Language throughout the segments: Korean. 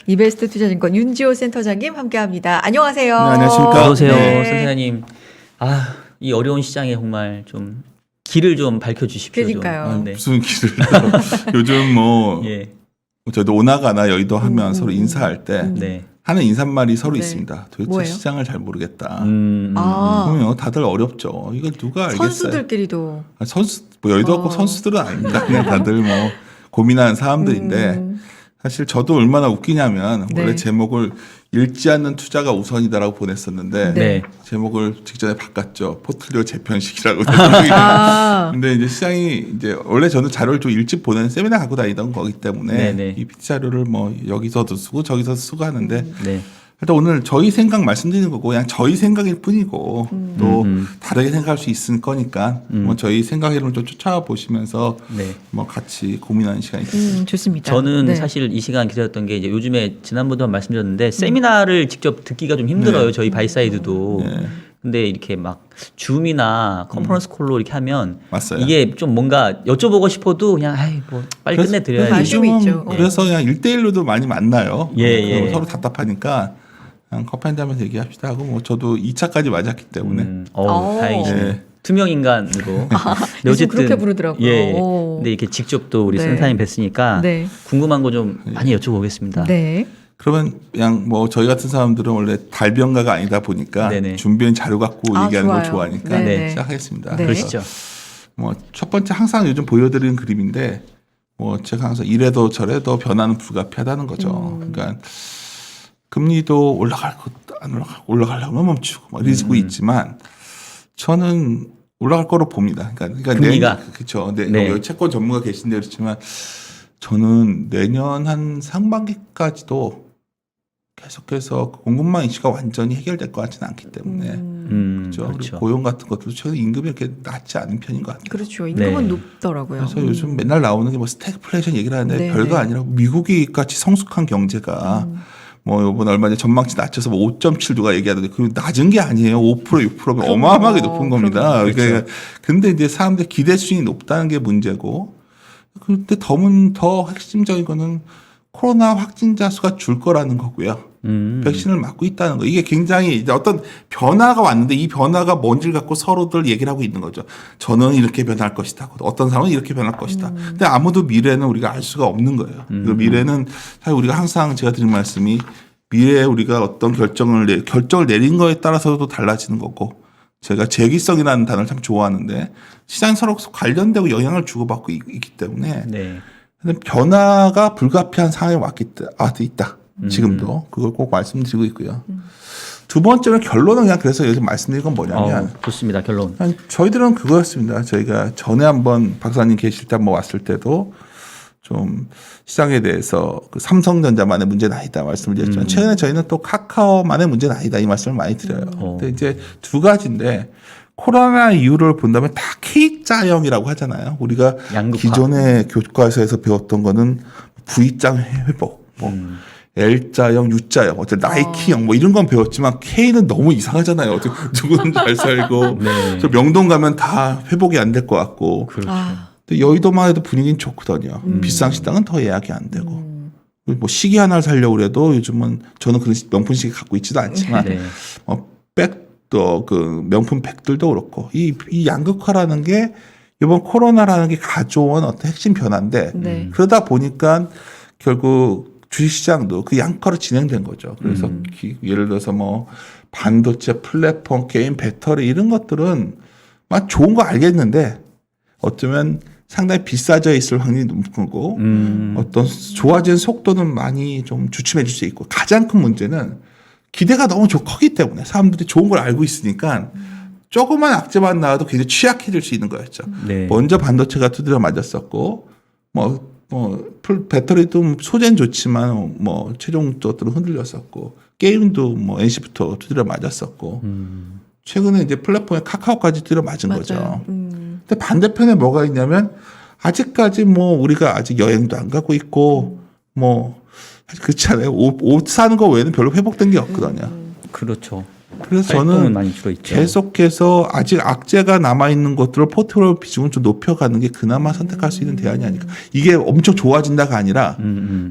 이베스트 투자증권 윤지호 센터장님 함께합니다. 안녕하세요. 네, 안녕하십니까. 어서 오세요, 네. 센터장님. 이 어려운 시장에 정말 좀 길을 좀 밝혀주십시오. 그러니까요. 좀. 네. 무슨 길을 요즘 뭐 예. 저도 오나가나 여의도 하면 서로 인사할 때 네. 하는 인사말이 서로 네. 있습니다. 도대체 뭐예요? 시장을 잘 모르겠다. 아. 그러면 다들 어렵죠. 이걸 누가 알겠어요? 선수들끼리도. 선수 뭐 여의도 없고 선수들은 아닙니다. 그냥 다들 뭐 고민하는 사람들인데 사실 저도 얼마나 웃기냐면 네. 원래 제목을 읽지 않는 투자가 우선이다라고 보냈었는데 네. 제목을 직전에 바꿨죠. 포트리오 재편식이라고. 아. 근데 이제 시장이 이제 원래 저는 자료를 좀 일찍 보내는 세미나 갖고 다니던 거기 때문에 네네. 이 PT 자료를 뭐 여기서도 쓰고 저기서 쓰고 하는데 네. 일단 오늘 저희 생각 말씀드리는 거고 그냥 저희 생각일 뿐이고 또 다르게 생각할 수 있을 거니까 뭐 저희 생각을 좀 쫓아와 보시면서 네. 뭐 같이 고민하는 시간이 됐습니다. 좋습니다. 저는 네. 사실 이 시간 기다렸던 게 이제 요즘에 지난번도 말씀드렸는데 세미나를 직접 듣기가 좀 힘들어요. 네. 저희 바이사이드도. 네. 근데 이렇게 막 줌이나 컨퍼런스 콜로 이렇게 하면 맞아요. 이게 좀 뭔가 여쭤보고 싶어도 그냥 아이 뭐 빨리 그래서 끝내드려야지. 아쉬움이 요즘은 있죠. 그래서 그냥 1대1로도 많이 만나요. 예. 서로 답답하니까 그냥 커피 한잔 하면서 얘기합시다 하고 뭐 저도 2차까지 맞았기 때문에 다행이시네. 네. 투명 인간으로. 요즘 그렇게 부르더라고요. 예. 오. 근데 이렇게 직접 또 우리 네. 센터님 뵀으니까 네. 궁금한 거 좀 많이 여쭤보겠습니다. 네. 그러면 그냥 뭐 저희 같은 사람들은 원래 달변가가 아니다 보니까 네네. 준비한 자료 갖고 아, 얘기하는 걸 좋아요. 좋아하니까 네네. 시작하겠습니다. 네. 그러시죠. 뭐 첫 번째 항상 요즘 보여드리는 그림인데 뭐 제가 항상 이래도 저래도 변화는 불가피하다는 거죠. 그러니까 금리도 올라갈 것도 안 올라가려면 멈추고 막 이러고 있지만 저는 올라갈 거로 봅니다. 그러니까 금리가? 그렇죠. 네. 네. 여기 채권 전문가 계신데 그렇지만 저는 내년 한 상반기까지도 계속해서 공급망 이슈가 완전히 해결될 것 같지는 않기 때문에 그렇죠. 그렇죠. 그리고 고용 같은 것도 최근 임금이 이렇게 낮지 않은 편인 것 같아요. 그렇죠. 임금은 네. 높더라고요. 그래서 요즘 맨날 나오는 게 뭐 스태그플레이션 얘기를 하는데 네, 별거 네. 아니라 미국이 같이 성숙한 경제가 뭐 요번 얼마 전에 전망치 낮춰서 뭐 5.7 누가 얘기하던데 그 낮은 게 아니에요. 5% 6%면 어마어마하게 높은 겁니다. 그렇죠. 그러니까 근데 이제 사람들 기대 수준이 높다는 게 문제고 근데 더 핵심적인 거는 코로나 확진자 수가 줄 거라는 거고요. 백신을 맞고 있다는 거. 이게 굉장히 이제 어떤 변화가 왔는데 이 변화가 뭔지를 갖고 서로들 얘기를 하고 있는 거죠. 저는 이렇게 변할 것이다. 어떤 사람은 이렇게 변할 것이다. 근데 아무도 미래는 우리가 알 수가 없는 거예요. 그 미래는 사실 우리가 항상 제가 드린 말씀이 미래에 우리가 어떤 결정을 내린 거에 따라서도 달라지는 거고 제가 재기성이라는 단어를 참 좋아하는데 시장이 서로 관련되고 영향을 주고받고 있기 때문에 네. 근데 변화가 불가피한 상황에 있다. 지금도 그걸 꼭 말씀드리고 있고요. 두 번째는 결론은 그냥 그래서 여기서 말씀드린 건 뭐냐면 좋습니다. 결론. 저희들은 그거였습니다. 저희가 전에 한번 박사님 계실 때 한번 왔을 때도 좀 시장에 대해서 그 삼성전자만의 문제는 아니다 말씀을 드렸지만 최근에 저희는 또 카카오만의 문제는 아니다 이 말씀을 많이 드려요. 근데 이제 두 가지인데 코로나 이유를 본다면 다 K자형이라고 하잖아요. 우리가 양극화. 기존의 교과서에서 배웠던 거는 V자 회복, 뭐 L자형, U자형, 어떤 나이키형 뭐 이런 건 배웠지만 K는 너무 이상하잖아요. 누구는 잘 살고 네. 저 명동 가면 다 회복이 안 될 것 같고. 그렇죠. 근데 여의도만 해도 분위기는 좋거든요. 비싼 식당은 더 예약이 안 되고. 뭐 시계 하나 사려고 그래도 요즘은 저는 그런 명품 시계 갖고 있지도 않지만 네. 백도 그 명품 백들도 그렇고 이 양극화라는 게 이번 코로나라는 게 가져온 어떤 핵심 변화인데 네. 그러다 보니까 결국 주식시장도 그 양극화로 진행된 거죠. 그래서 예를 들어서 뭐 반도체, 플랫폼, 게임, 배터리 이런 것들은 막 좋은 거 알겠는데 어쩌면 상당히 비싸져 있을 확률이 높은 거고 어떤 좋아진 속도는 많이 좀 주춤해 줄 수 있고 가장 큰 문제는 기대가 너무 크기 때문에 사람들이 좋은 걸 알고 있으니까 조그만 악재만 나와도 굉장히 취약해질 수 있는 거였죠. 네. 먼저 반도체가 두드려 맞았었고 배터리도 소재는 좋지만 뭐 최종 것들은 흔들렸었고 게임도 뭐 NC부터 두드려 맞았었고 최근에 이제 플랫폼에 카카오까지 두드려 맞은 맞아요. 거죠. 근데 반대편에 뭐가 있냐면 아직까지 뭐 우리가 아직 여행도 안 가고 있고 뭐 그렇잖아요. 옷 사는 거 외에는 별로 회복된 게 없거든요. 그렇죠. 그래서 활동은 저는 많이 줄어있죠. 계속해서 아직 악재가 남아있는 것들을 포트폴리오 비중을 좀 높여가는 게 그나마 선택할 수 있는 대안이 아닐까. 이게 엄청 좋아진다가 아니라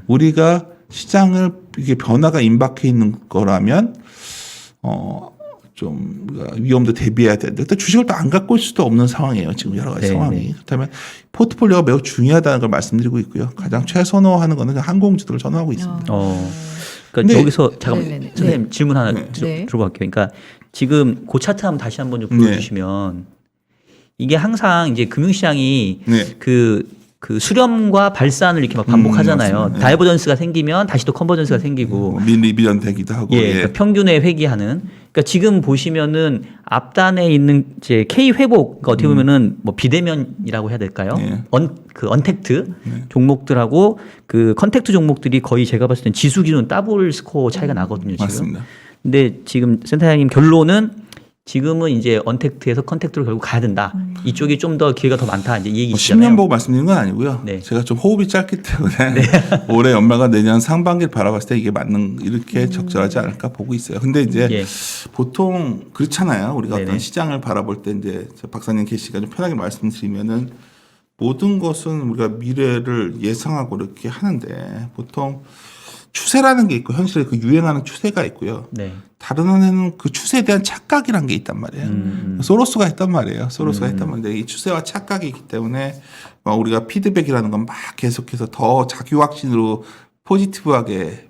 우리가 시장을 이게 변화가 임박해 있는 거라면 좀 우리가 위험도 대비해야 되는데 일단 주식을 또 안 갖고 있을 수도 없는 상황이에요. 지금 여러 가지 네, 상황이. 네. 그렇다면 포트폴리오가 매우 중요하다는 걸 말씀드리고 있고요. 가장 최선호하는 거는 항공주들을 선호하고 있습니다. 그러니까 근데- 여기서 잠깐만 네네네. 선생님 질문 하나 네. 들어갈게요. 그러니까 지금 그 차트 한번 다시 한번 좀 보여주시면 이게 항상 이제 금융시장이 네. 그 수렴과 발산을 이렇게 막 반복하잖아요. 맞습니다. 네. 다이버전스가 생기면 다시 또 컨버전스가 생기고 밀리비전 되기도 하고. 예, 예. 그러니까 평균에 회귀하는. 그러니까 지금 보시면은 앞단에 있는 이제 K 회복, 그러니까 어떻게 보면은 뭐 비대면이라고 해야 될까요? 예. 그 언택트 종목들하고 그 컨택트 종목들이 거의 제가 봤을 땐 지수 기준 더블 스코어 차이가 나거든요. 지금. 맞습니다. 근데 지금 센터장님 결론은 지금은 이제 언택트에서 컨택트로 결국 가야 된다. 이쪽이 좀 더 기회가 더 많다. 이제 이 얘기시잖아요. 10년 보고 말씀드린 건 아니고요. 네. 제가 좀 호흡이 짧기 때문에 올해 연말과 내년 상반기를 바라봤을 때 이게 맞는 이렇게 적절하지 않을까 보고 있어요. 근데 이제 예. 보통 그렇잖아요. 우리가 네네. 어떤 시장을 바라볼 때 이제 저 박사님 계시니까 좀 편하게 말씀드리면은 모든 것은 우리가 미래를 예상하고 이렇게 하는데 보통 추세라는 게 있고 현실에 그 유행하는 추세가 있고요. 네. 다른 한에는 그 추세에 대한 착각이란 게 있단 말이에요. 소로스가 했단 말이에요. 소로스가 했단 말인데 이 추세와 착각이 있기 때문에 우리가 피드백이라는 건 막 계속해서 더 자기 확신으로 포지티브하게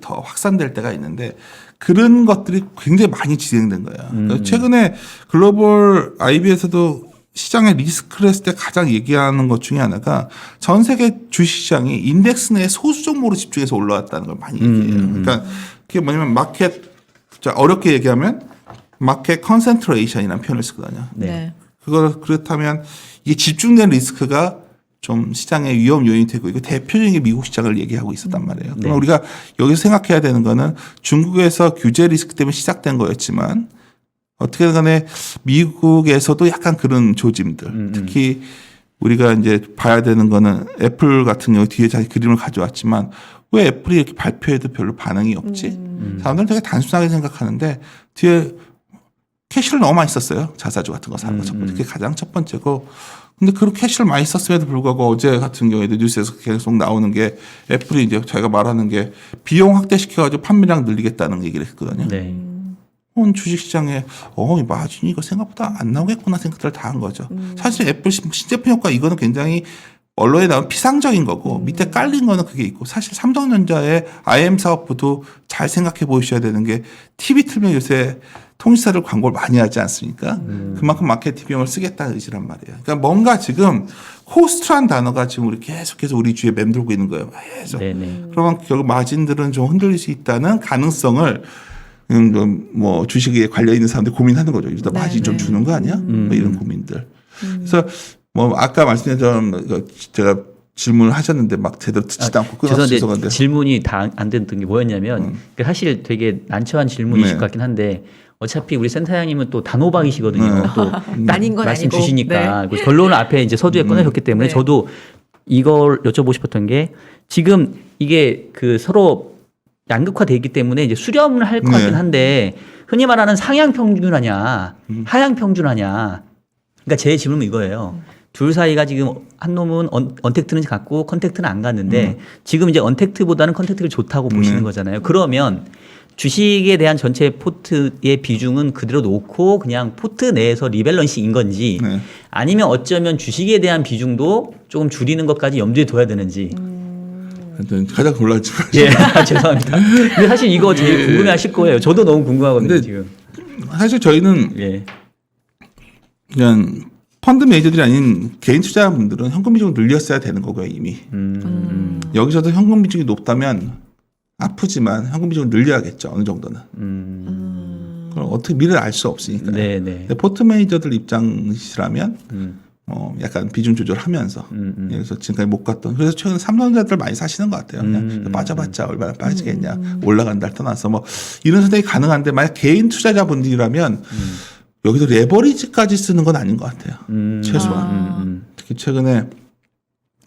더 확산될 때가 있는데 그런 것들이 굉장히 많이 진행된 거예요. 그러니까 최근에 글로벌 IB에서도 시장의 리스크를 했을 때 가장 얘기하는 것 중에 하나가 전 세계 주식시장이 인덱스 내 소수 종목으로 집중해서 올라왔다는 걸 많이 얘기해요. 그러니까 그게 뭐냐면 마켓, 자, 어렵게 얘기하면 마켓 컨센트레이션이라는 표현을 쓰거든요. 네. 그렇다면 이게 집중된 리스크가 좀 시장의 위험 요인이 되고 이거 대표적인 게 미국 시장을 얘기하고 있었단 말이에요. 그럼 우리가 여기서 생각해야 되는 거는 중국에서 규제 리스크 때문에 시작된 거였지만 어떻게든 간에 미국에서도 약간 그런 조짐들 특히 우리가 이제 봐야 되는 거는 애플 같은 경우 뒤에 자기 그림을 가져왔지만 왜 애플이 이렇게 발표해도 별로 반응이 없지? 사람들은 되게 단순하게 생각하는데 뒤에 캐시를 너무 많이 썼어요. 자사주 같은 거 사는 거 첫 번째. 그게 가장 첫 번째고. 근데 그런 캐시를 많이 썼음에도 불구하고 어제 같은 경우에도 뉴스에서 계속 나오는 게 애플이 이제 자기가 말하는 게 비용 확대시켜가지고 판매량 늘리겠다는 얘기를 했거든요. 네. 주식시장에 마진이 이거 생각보다 안 나오겠구나 생각들을 다 한 거죠. 사실 애플 신제품 효과 이거는 굉장히 언론에 나온 피상적인 거고 밑에 깔린 거는 그게 있고 사실 삼성전자의 IM 사업부도 잘 생각해 보셔야 되는 게 TV 틀면 요새 통신사를 광고를 많이 하지 않습니까? 그만큼 마케팅 비용을 쓰겠다는 의지란 말이에요. 그러니까 뭔가 지금 코스트란 단어가 지금 우리 계속해서 우리 주위에 맴돌고 있는 거예요. 계속. 네네. 그러면 결국 마진들은 좀 흔들릴 수 있다는 가능성을 뭐 주식에 관련 있는 사람들 고민하는 거죠. 이러다 마진 좀 주는 거 아니야? 뭐 이런 고민들. 그래서 뭐 아까 말씀드린 제가 질문을 하셨는데 막 제대로 듣지도 않고 끊어서 죄송한데 질문이 다 안 됐던 게 뭐였냐면 사실 되게 난처한 질문이실 것 같긴 한데 어차피 우리 센터장님은 또 단호박이시거든요. 또 아닌 건 말씀 아니고. 주시니까 그 결론을 앞에 이제 서두에 꺼내셨기 때문에 네. 저도 이걸 여쭤보고 싶었던 게 지금 이게 그 서로 양극화돼 있기 때문에 이제 수렴을 할 것 같긴 한데 흔히 말하는 상향 평준하냐 하향 평준하냐. 그러니까 제 질문은 이거예요. 둘 사이가 지금 한 놈은 언택트는 갔고 컨택트는 안 갔는데 지금 이제 언택트보다는 컨택트가 좋다고 보시는 거잖아요. 그러면 주식에 대한 전체 포트의 비중은 그대로 놓고 그냥 포트 내에서 리밸런스인 건지 아니면 어쩌면 주식에 대한 비중도 조금 줄이는 것까지 염두에 둬야 되는지. 가장 곤란하지. 예, 죄송합니다. 근데 사실 이거 제일 궁금해하실 거예요. 저도 너무 궁금하거든요. 근데 지금. 사실 저희는 예. 그냥 펀드 매니저들이 아닌 개인 투자자분들은 현금 비중을 늘렸어야 되는 거고요 이미. 여기서도 현금 비중이 높다면 아프지만 현금 비중을 늘려야겠죠 어느 정도는. 그럼 어떻게 미래를 알 수 없으니까. 네네. 근데 포트 매니저들 입장이시라면 약간 비중 조절하면서 그래서 지금까지 못 갔던 그래서 최근에 삼성전자들 많이 사시는 것 같아요. 그냥 빠져봤자 얼마나 빠지겠냐 올라간다를 떠나서 뭐 이런 선택이 가능한데 만약 개인 투자자분들이라면 여기서 레버리지까지 쓰는 건 아닌 것 같아요. 최소한. 특히 최근에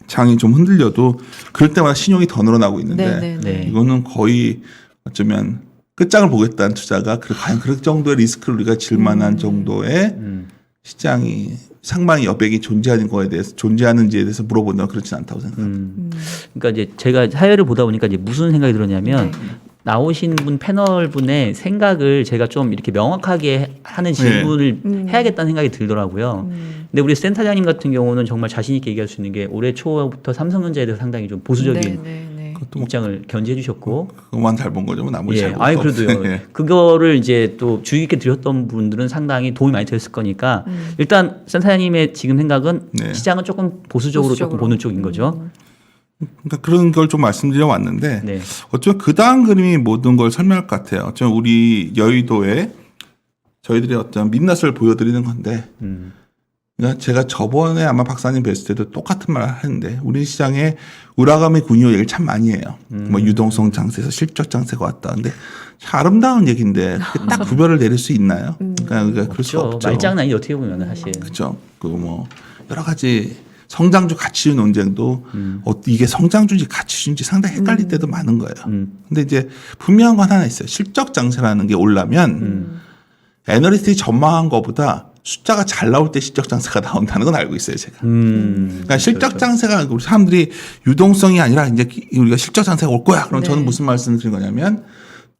장이 좀 흔들려도 그럴 때마다 신용이 더 늘어나고 있는데 네. 이거는 거의 어쩌면 끝장을 보겠다는 투자가 과연 그럴 정도의 리스크를 우리가 질 만한 정도의 시장이 상방의 여백이 존재하는지에 대해서 물어본다면 그렇진 않다고 생각합니다. 그러니까 이제 제가 사회를 보다 보니까 이제 무슨 생각이 들었냐면 네. 나오신 분 패널 분의 생각을 제가 좀 이렇게 명확하게 하는 질문을 해야겠다는 생각이 들더라고요. 근데 우리 센터장님 같은 경우는 정말 자신 있게 얘기할 수 있는 게 올해 초부터 삼성전자에 대해서 상당히 좀 보수적인 그것도 뭐 입장을 견지해 주셨고 그것만 잘 본 거죠. 뭐 나머지 잘 예, 본 아니 거 그래도요. 없어요. 예. 그거를 이제 또 주의 깊게 들었던 분들은 상당히 도움이 많이 됐을 거니까 일단 센터장님의 지금 생각은 네. 시장은 조금 보수적으로 조금 보는 쪽인 거죠. 그러니까 그런 걸 좀 말씀드려 왔는데 네. 어쩌면 그 다음 그림이 모든 걸 설명할 것 같아요. 어쩌면 우리 여의도에 저희들이 어떤 민낯을 보여드리는 건데 그러니까 제가 저번에 아마 박사님 뵀을 때도 똑같은 말을 하는데 우리 시장에 우라가미 군요 얘기를 참 많이 해요. 뭐 유동성 장세에서 실적 장세가 왔다. 근데 참 아름다운 얘기인데 그게 딱 구별을 내릴 수 있나요? 그러니까 그럴 수 없죠. 말장난이 어떻게 보면 사실. 그렇죠. 그 뭐 여러 가지 성장주 가치주 논쟁도 이게 성장주인지 가치주인지 상당히 헷갈릴 때도 많은 거예요. 근데 이제 분명한 건 하나 있어요. 실적 장세라는 게 오려면 애널리스트들이 전망한 것보다 숫자가 잘 나올 때 실적 장세가 나온다는 건 알고 있어요, 제가. 그러니까 실적 장세가 우리 사람들이 유동성이 아니라 이제 우리가 실적 장세가 올 거야. 그럼 저는 무슨 말씀을 드린 거냐면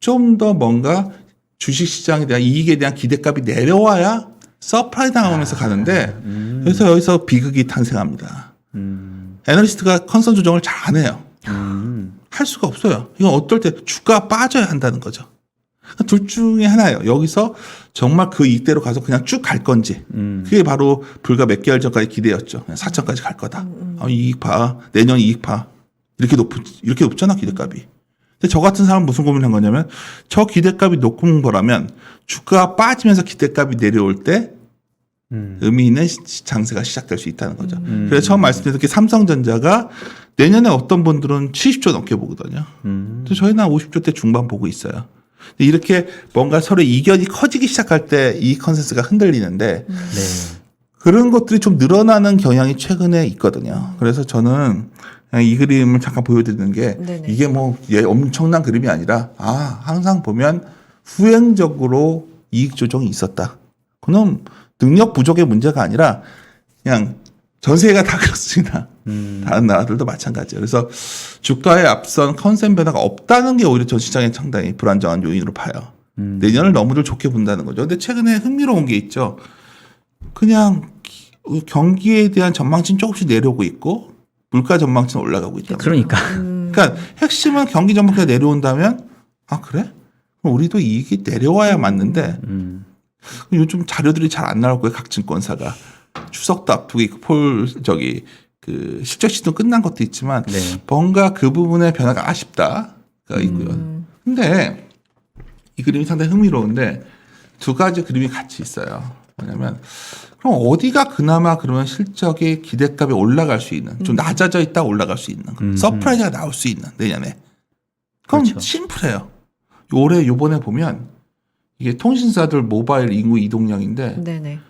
좀 더 뭔가 주식 시장에 대한 이익에 대한 기대값이 내려와야 서프라이 당하면서 가는데 그래서 여기서 비극이 탄생합니다. 애널리스트가 컨선 조정을 잘 안 해요. 할 수가 없어요. 이건 어떨 때 주가가 빠져야 한다는 거죠. 둘 중에 하나예요. 여기서 정말 그 이익대로 가서 그냥 쭉 갈 건지. 그게 바로 불과 몇 개월 전까지 기대였죠. 4천까지 갈 거다. 이익 봐. 내년 이익 봐. 이렇게 높잖아, 기대값이. 근데 저 같은 사람은 무슨 고민을 한 거냐면 저 기대값이 높은 거라면 주가가 빠지면서 기대값이 내려올 때 의미 있는 장세가 시작될 수 있다는 거죠. 그래서 처음 말씀드렸듯이 삼성전자가 내년에 어떤 분들은 70조 넘게 보거든요. 그래서 저희는 한 50조 대 중반 보고 있어요. 이렇게 뭔가 서로 이견이 커지기 시작할 때 이 컨센서스가 흔들리는데 그런 것들이 좀 늘어나는 경향이 최근에 있거든요. 그래서 저는 이 그림을 잠깐 보여드리는 게 이게 뭐 엄청난 그림이 아니라 항상 보면 후행적으로 이익 조정이 있었다. 그건 능력 부족의 문제가 아니라 그냥 전 세계가 다 그렇습니다. 다른 나라들도 마찬가지예요. 그래서 주가에 앞선 컨센 변화가 없다는 게 오히려 전 시장에 상당히 불안정한 요인으로 봐요. 내년을 너무들 좋게 본다는 거죠. 근데 최근에 흥미로운 게 있죠. 그냥 경기에 대한 전망치는 조금씩 내려오고 있고 물가 전망치는 올라가고 있다. 그러니까. 그러니까 핵심은 경기 전망치가 내려온다면 그래? 그럼 우리도 이익이 내려와야 맞는데 요즘 자료들이 잘 안 나올 거예요. 각 증권사가. 추석도 앞두고 있고 그 실적 시즌 끝난 것도 있지만 뭔가 그 부분의 변화가 아쉽다가 있고요. 근데 이 그림이 상당히 흥미로운데 두 가지 그림이 같이 있어요. 뭐냐면 그럼 어디가 그나마 그러면 실적의 기대값이 올라갈 수 있는 좀 낮아져 있다 올라갈 수 있는 서프라이즈가 나올 수 있는 내년에 그럼 그렇죠. 심플해요. 올해 요번에 보면 이게 통신사들 모바일 인구 이동량인데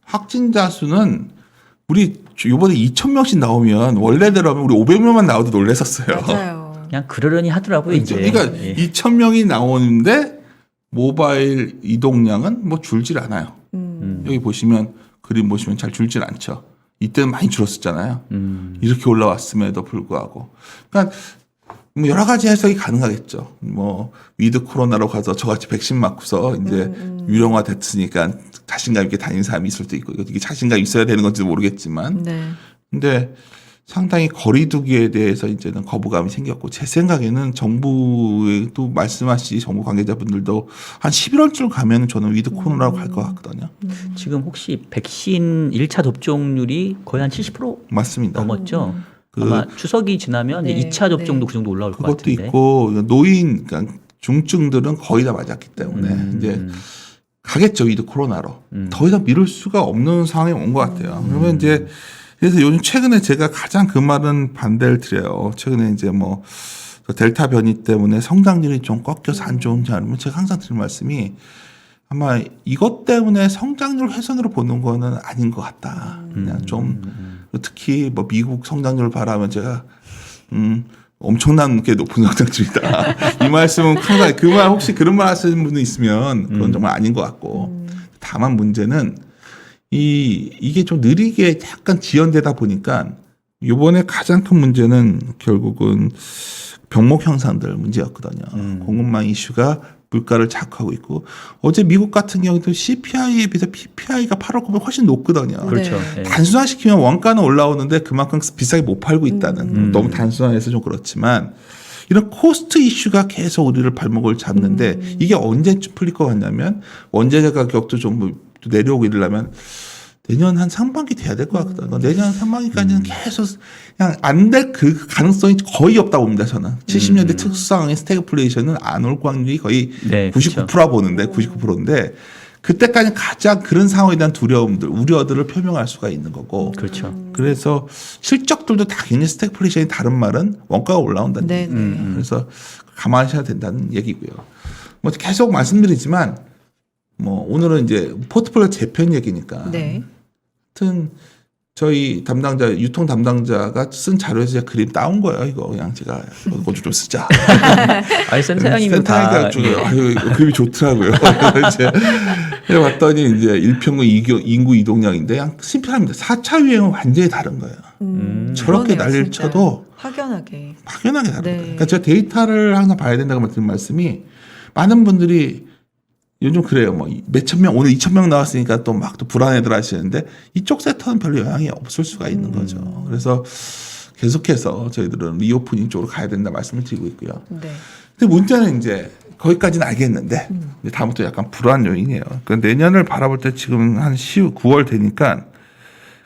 확진자 수는 우리 요번에 2,000명씩 나오면 원래대로 하면 우리 500명만 나와도 놀랬었어요. 맞아요. 그냥 그러려니 하더라고요. 이제. 그러니까 2,000명이 나오는데 모바일 이동량은 뭐 줄질 않아요. 여기 보시면 그림 보시면 잘 줄질 않죠. 이때는 많이 줄었었잖아요. 이렇게 올라왔음에도 불구하고. 그러니까 뭐 여러 가지 해석이 가능하겠죠. 뭐 위드 코로나로 가서 저같이 백신 맞고서 이제 유령화 됐으니까 자신감 있게 다니는 사람이 있을 수도 있고 이게 자신감 있어야 되는 건지도 모르겠지만. 근데 상당히 거리두기에 대해서 이제는 거부감이 생겼고 제 생각에는 정부도 말씀하시지 정부 관계자분들도 한 11월쯤 가면 저는 위드 코로나로 갈 것 같거든요. 지금 혹시 백신 1차 접종률이 거의 한 70% 맞습니다. 넘었죠. 아마 추석이 지나면 이제 2차 접종도 그 정도 올라올 것 그것도 같은데. 있고 노인 그러니까 중증들은 거의 다 맞았기 때문에 이제 가겠죠. 위드 코로나로. 더 이상 미룰 수가 없는 상황이 온 것 같아요. 그러면 이제 그래서 요즘 최근에 제가 가장 그 말은 반대를 드려요. 최근에 이제 뭐 델타 변이 때문에 성장률이 좀 꺾여서 안 좋은지 아니면 제가 항상 드리는 말씀이 아마 이것 때문에 성장률 훼손으로 보는 거는 아닌 것 같다. 그냥 좀 특히 뭐 미국 성장률을 바라면 제가 엄청나게 높은 성장률이다. 이 말씀은 항상 그 말 혹시 그런 말 하시는 분이 있으면 그건 정말 아닌 것 같고 다만 문제는 이게 좀 느리게 약간 지연되다 보니까 이번에 가장 큰 문제는 결국은 병목 형상들 문제였거든요. 공급망 이슈가 물가를 자극하고 있고 어제 미국 같은 경우도 CPI에 비해서 PPI가 8월 거면 훨씬 높거든요. 그렇죠. 네. 예. 단순화시키면 원가는 올라오는데 그만큼 비싸게 못 팔고 있다는 너무 단순화해서 좀 그렇지만 이런 코스트 이슈가 계속 우리를 발목을 잡는데 이게 언제쯤 풀릴 것 같냐면 원재료 가격도 좀 내려오고 이러려면 내년 한 상반기 돼야 될 것 같거든요. 내년 상반기까지는 계속 그냥 안 될 그 가능성이 거의 없다고 봅니다. 저는 70년대 특수 상황의 스태그플레이션은 안 올 확률이 거의 네, 99% 보는데 99%인데 그때까지 가장 그런 상황에 대한 두려움들, 우려들을 표명할 수가 있는 거고. 그렇죠. 그래서 실적들도 다 굉장히 스태그플레이션이 다른 말은 원가가 올라온다는 네, 얘기예요. 그래서 감안하셔야 된다는 얘기고요. 뭐 계속 말씀드리지만 뭐 오늘은 이제 포트폴리오 재편 얘기니까. 네. 하여튼 저희 담당자 유통 담당자가 쓴 자료에서 제가 그림 따온 거예요. 이거 그냥 제가 이거 좀 쓰자. 아니 센터장님은 다 아유, 그림이 좋더라고요. 이제 해봤더니 이제 일평균 인구 이동량인데 그냥 심플합니다. 4차 유행은 완전히 다른 거예요. 저렇게 그러네요, 난리를 진짜. 쳐도 확연하게. 다른 거예요. 네. 그러니까 제가 데이터를 항상 봐야 된다고 드린 말씀이 많은 분들이 요즘 그래요. 뭐 몇천 명 오늘 2천 명 나왔으니까 또 막 또 불안해들 하시는데 이쪽 섹터는 별로 영향이 없을 수가 있는 거죠. 그래서 계속해서 저희들은 리오프닝 쪽으로 가야 된다 말씀을 드리고 있고요. 네. 근데 문제는 이제 거기까지는 알겠는데 이제 다음부터 약간 불안 요인이에요. 그러니까 내년을 바라볼 때 지금 한 9월 되니까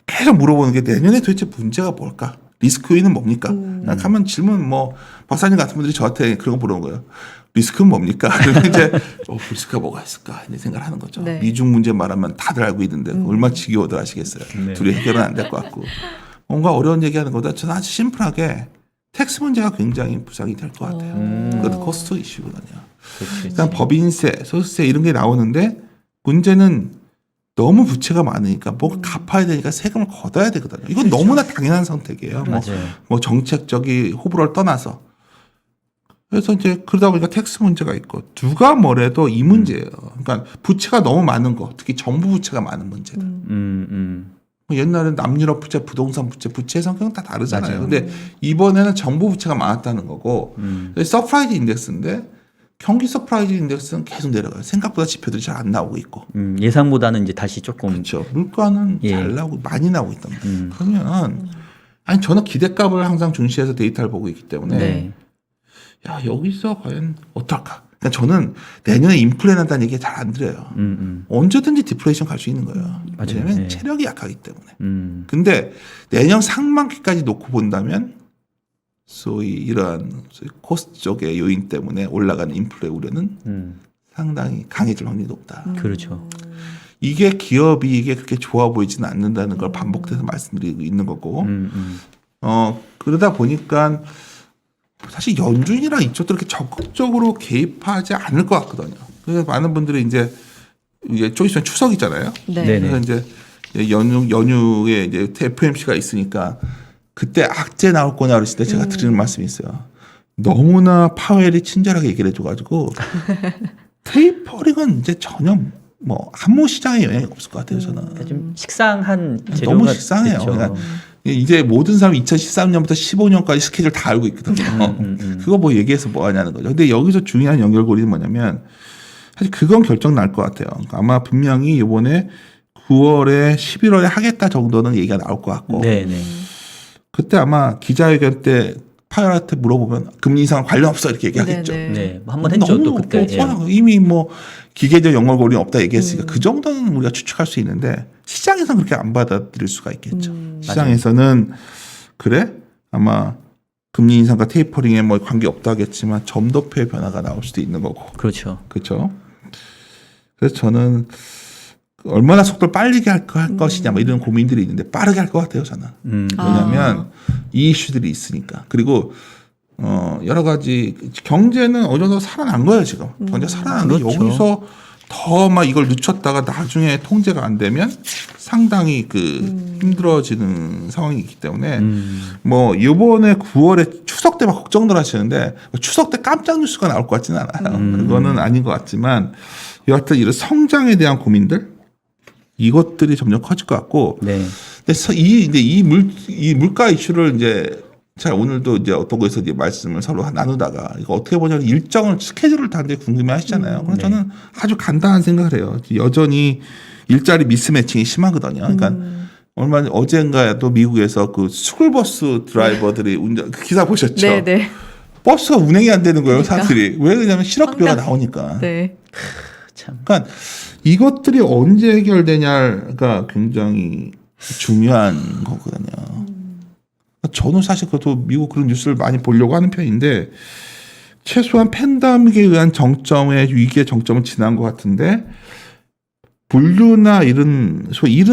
계속 물어보는 게 내년에 도대체 문제가 뭘까? 리스크 요인은 뭡니까? 하면 질문 뭐 박사님 같은 분들이 저한테 그런 거 물어보는 거예요. 리스크는 뭡니까? 그러면 이제 리스크가 뭐가 있을까? 이런 생각을 하는 거죠. 네. 미중 문제 말하면 다들 알고 있는데 얼마나 지겨워들 하시겠어요. 네. 둘이 해결은 안 될 것 같고. 뭔가 어려운 얘기하는 것보다 저는 아주 심플하게 텍스 문제가 굉장히 부상이 될 것 같아요. 그것도 코스트 이슈거든요. 그렇지. 일단 법인세, 소득세 이런 게 나오는데 문제는 너무 부채가 많으니까 뭐 갚아야 되니까 세금을 걷어야 되거든요. 이건 너무나 당연한 선택이에요. 맞아요. 뭐 정책적인 호불호를 떠나서. 그래서 이제 그러다 보니까 텍스 문제가 있고 누가 뭐래도 이 문제예요. 그러니까 부채가 너무 많은 거, 특히 정부 부채가 많은 문제들. 뭐 옛날에는 남유럽 부채, 부동산 부채, 부채의 성격은 다 다르잖아요. 맞아요. 근데 이번에는 정부 부채가 많았다는 거고 서프라이즈 인덱스인데 경기 서프라이즈 인덱스는 계속 내려가요. 생각보다 지표들이 잘 안 나오고 있고. 예상보다는 이제 다시 조금 그렇죠. 물가는 예. 잘 나오고 많이 나오고 있단 말이에요. 그러면 아니 저는 기대값을 항상 중시해서 데이터를 보고 있기 때문에 네. 야 여기서 과연 어떨까? 그러니까 저는 내년에 인플레 난다는 얘기 잘 안 들어요. 언제든지 디플레이션 갈 수 있는 거예요. 맞아요. 왜냐하면 네. 체력이 약하기 때문에. 근데 내년 상반기까지 놓고 본다면 소위 이러한 소위 코스트 쪽의 요인 때문에 올라가는 인플레 우려는 상당히 강해질 확률이 높다. 그렇죠. 이게 기업이 이게 그렇게 좋아 보이지는 않는다는 걸 반복해서 말씀드리고 있는 거고. 그러다 보니까 사실 연준이랑 이쪽도 이렇게 적극적으로 개입하지 않을 것 같거든요. 그래서 많은 분들이 이제 좀 있으면 추석이잖아요. 네. 네네. 그래서 이제 연휴에 이제 FOMC가 있으니까 그때 악재 나올 거냐 그랬을 때 제가 드리는 말씀이 있어요. 너무나 파웰이 친절하게 얘기를 해줘가지고 테이퍼링은 이제 전혀 뭐 아무 시장에 영향이 없을 것 같아요. 저는 그러니까 좀 식상한 재료가 너무 식상해요. 됐죠. 그러니까 이제 모든 사람이 2013년부터 15년까지 스케줄 다 알고 있거든요. 그거 뭐 얘기해서 뭐 하냐는 거죠. 근데 여기서 중요한 연결고리는 뭐냐면 사실 그건 결정 날 것 같아요. 그러니까 아마 분명히 이번에 9월에 11월에 하겠다 정도는 얘기가 나올 것 같고 네네. 그때 아마 기자회견 때 파열한테 물어보면 금리 인상 관련 없어 이렇게 얘기하겠죠. 네, 네, 한번 했죠 또 그때. 뻔하고 이미 뭐 기계적 연결고리는 없다 얘기했으니까 그 정도는 우리가 추측할 수 있는데 시장에서는 그렇게 안 받아들일 수가 있겠죠. 시장에서는 그래 아마 금리 인상과 테이퍼링에 뭐 관계 없다 하겠지만 점도표의 변화가 나올 수도 있는 거고. 그렇죠. 그렇죠. 그래서 저는 얼마나 속도를 빠르게 할 것이냐 뭐 이런 고민들이 있는데 빠르게 할 것 같아요 저는. 왜냐하면 이 이슈들이 있으니까. 그리고 여러 가지 경제는 어느 정도 살아난 거예요 지금. 경제 살아난 게 그렇죠. 여기서 더 막 이걸 늦췄다가 나중에 통제가 안 되면 상당히 힘들어지는 상황이기 때문에 뭐 이번에 9월에 추석 때 막 걱정들 하시는데 추석 때 깜짝 뉴스가 나올 것 같지는 않아요. 그거는 아닌 것 같지만 여하튼 이런 성장에 대한 고민들 이것들이 점점 커질 것 같고. 네. 근데 이 물가 이슈를 이제 자 오늘도 이제 어떤 거에서 이제 말씀을 서로 나누다가 이거 어떻게 보냐면 일정을 스케줄을 다는데 궁금해하시잖아요. 그래서 저는 아주 간단한 생각을 해요. 여전히 일자리 미스매칭이 심하거든요. 그러니까 얼마 어젠가에도 미국에서 그 스쿨버스 드라이버들이 운전 그 기사 보셨죠? 네네. 버스가 운행이 안 되는 거예요, 그러니까. 사람들이. 왜 그러냐면 실업비가 황당. 나오니까. 네. 참. 그러니까 이것들이 언제 해결되냐가 굉장히 중요한 거거든요. 저는 사실 그것도 미국 그런 뉴스를 많이 보려고 하는 편인데 최소한 팬데믹에 의한 정점의 위기의 정점은 지난 것 같은데 분류나 소위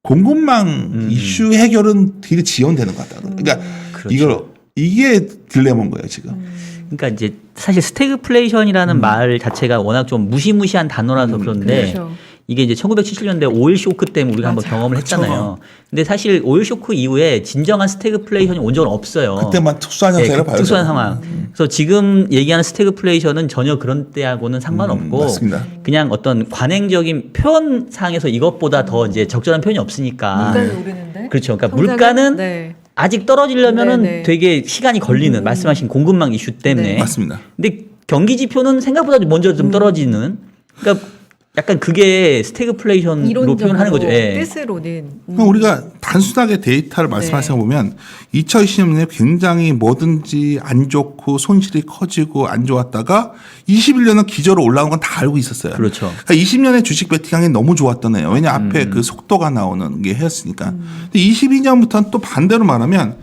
공급망 이슈 해결은 되게 지연되는 것 같다. 그러니까 그렇죠. 이게 딜레마인 거예요 지금. 그러니까 이제 사실 스태그플레이션이라는 말 자체가 워낙 좀 무시무시한 단어라서 그런데 그렇죠. 이게 이제 1970년대 오일 쇼크 때문에 우리가 한번 경험을 했잖아요. 근데 사실 오일 쇼크 이후에 진정한 스태그플레이션이 온 적은 없어요. 그때만 특수한 형태를 봐요. 특수한 상황. 그래서 지금 얘기하는 스태그플레이션은 전혀 그런 때하고는 상관없고 맞습니다. 그냥 어떤 관행적인 표현상에서 이것보다 더 이제 적절한 표현이 없으니까. 물가는 오르는데. 그렇죠. 그러니까 성장은? 물가는 네. 아직 떨어지려면은 네네. 되게 시간이 걸리는 말씀하신 공급망 이슈 때문에. 네. 맞습니다. 근데 경기 지표는 생각보다 먼저 좀 떨어지는. 그러니까 약간 그게 스태그플레이션으로 이론적으로 표현하는 거죠. 예. 뜻으로는. 그럼 우리가 단순하게 데이터를 말씀하시는 거 보면 2020년에 굉장히 뭐든지 안 좋고 손실이 커지고 안 좋았다가 21년은 기저로 올라온 건 다 알고 있었어요. 그렇죠. 그러니까 20년에 주식 베팅하기 너무 좋았던 애예요. 왜냐 앞에 그 속도가 나오는 게 했으니까. 근데 22년부터는 또 반대로 말하면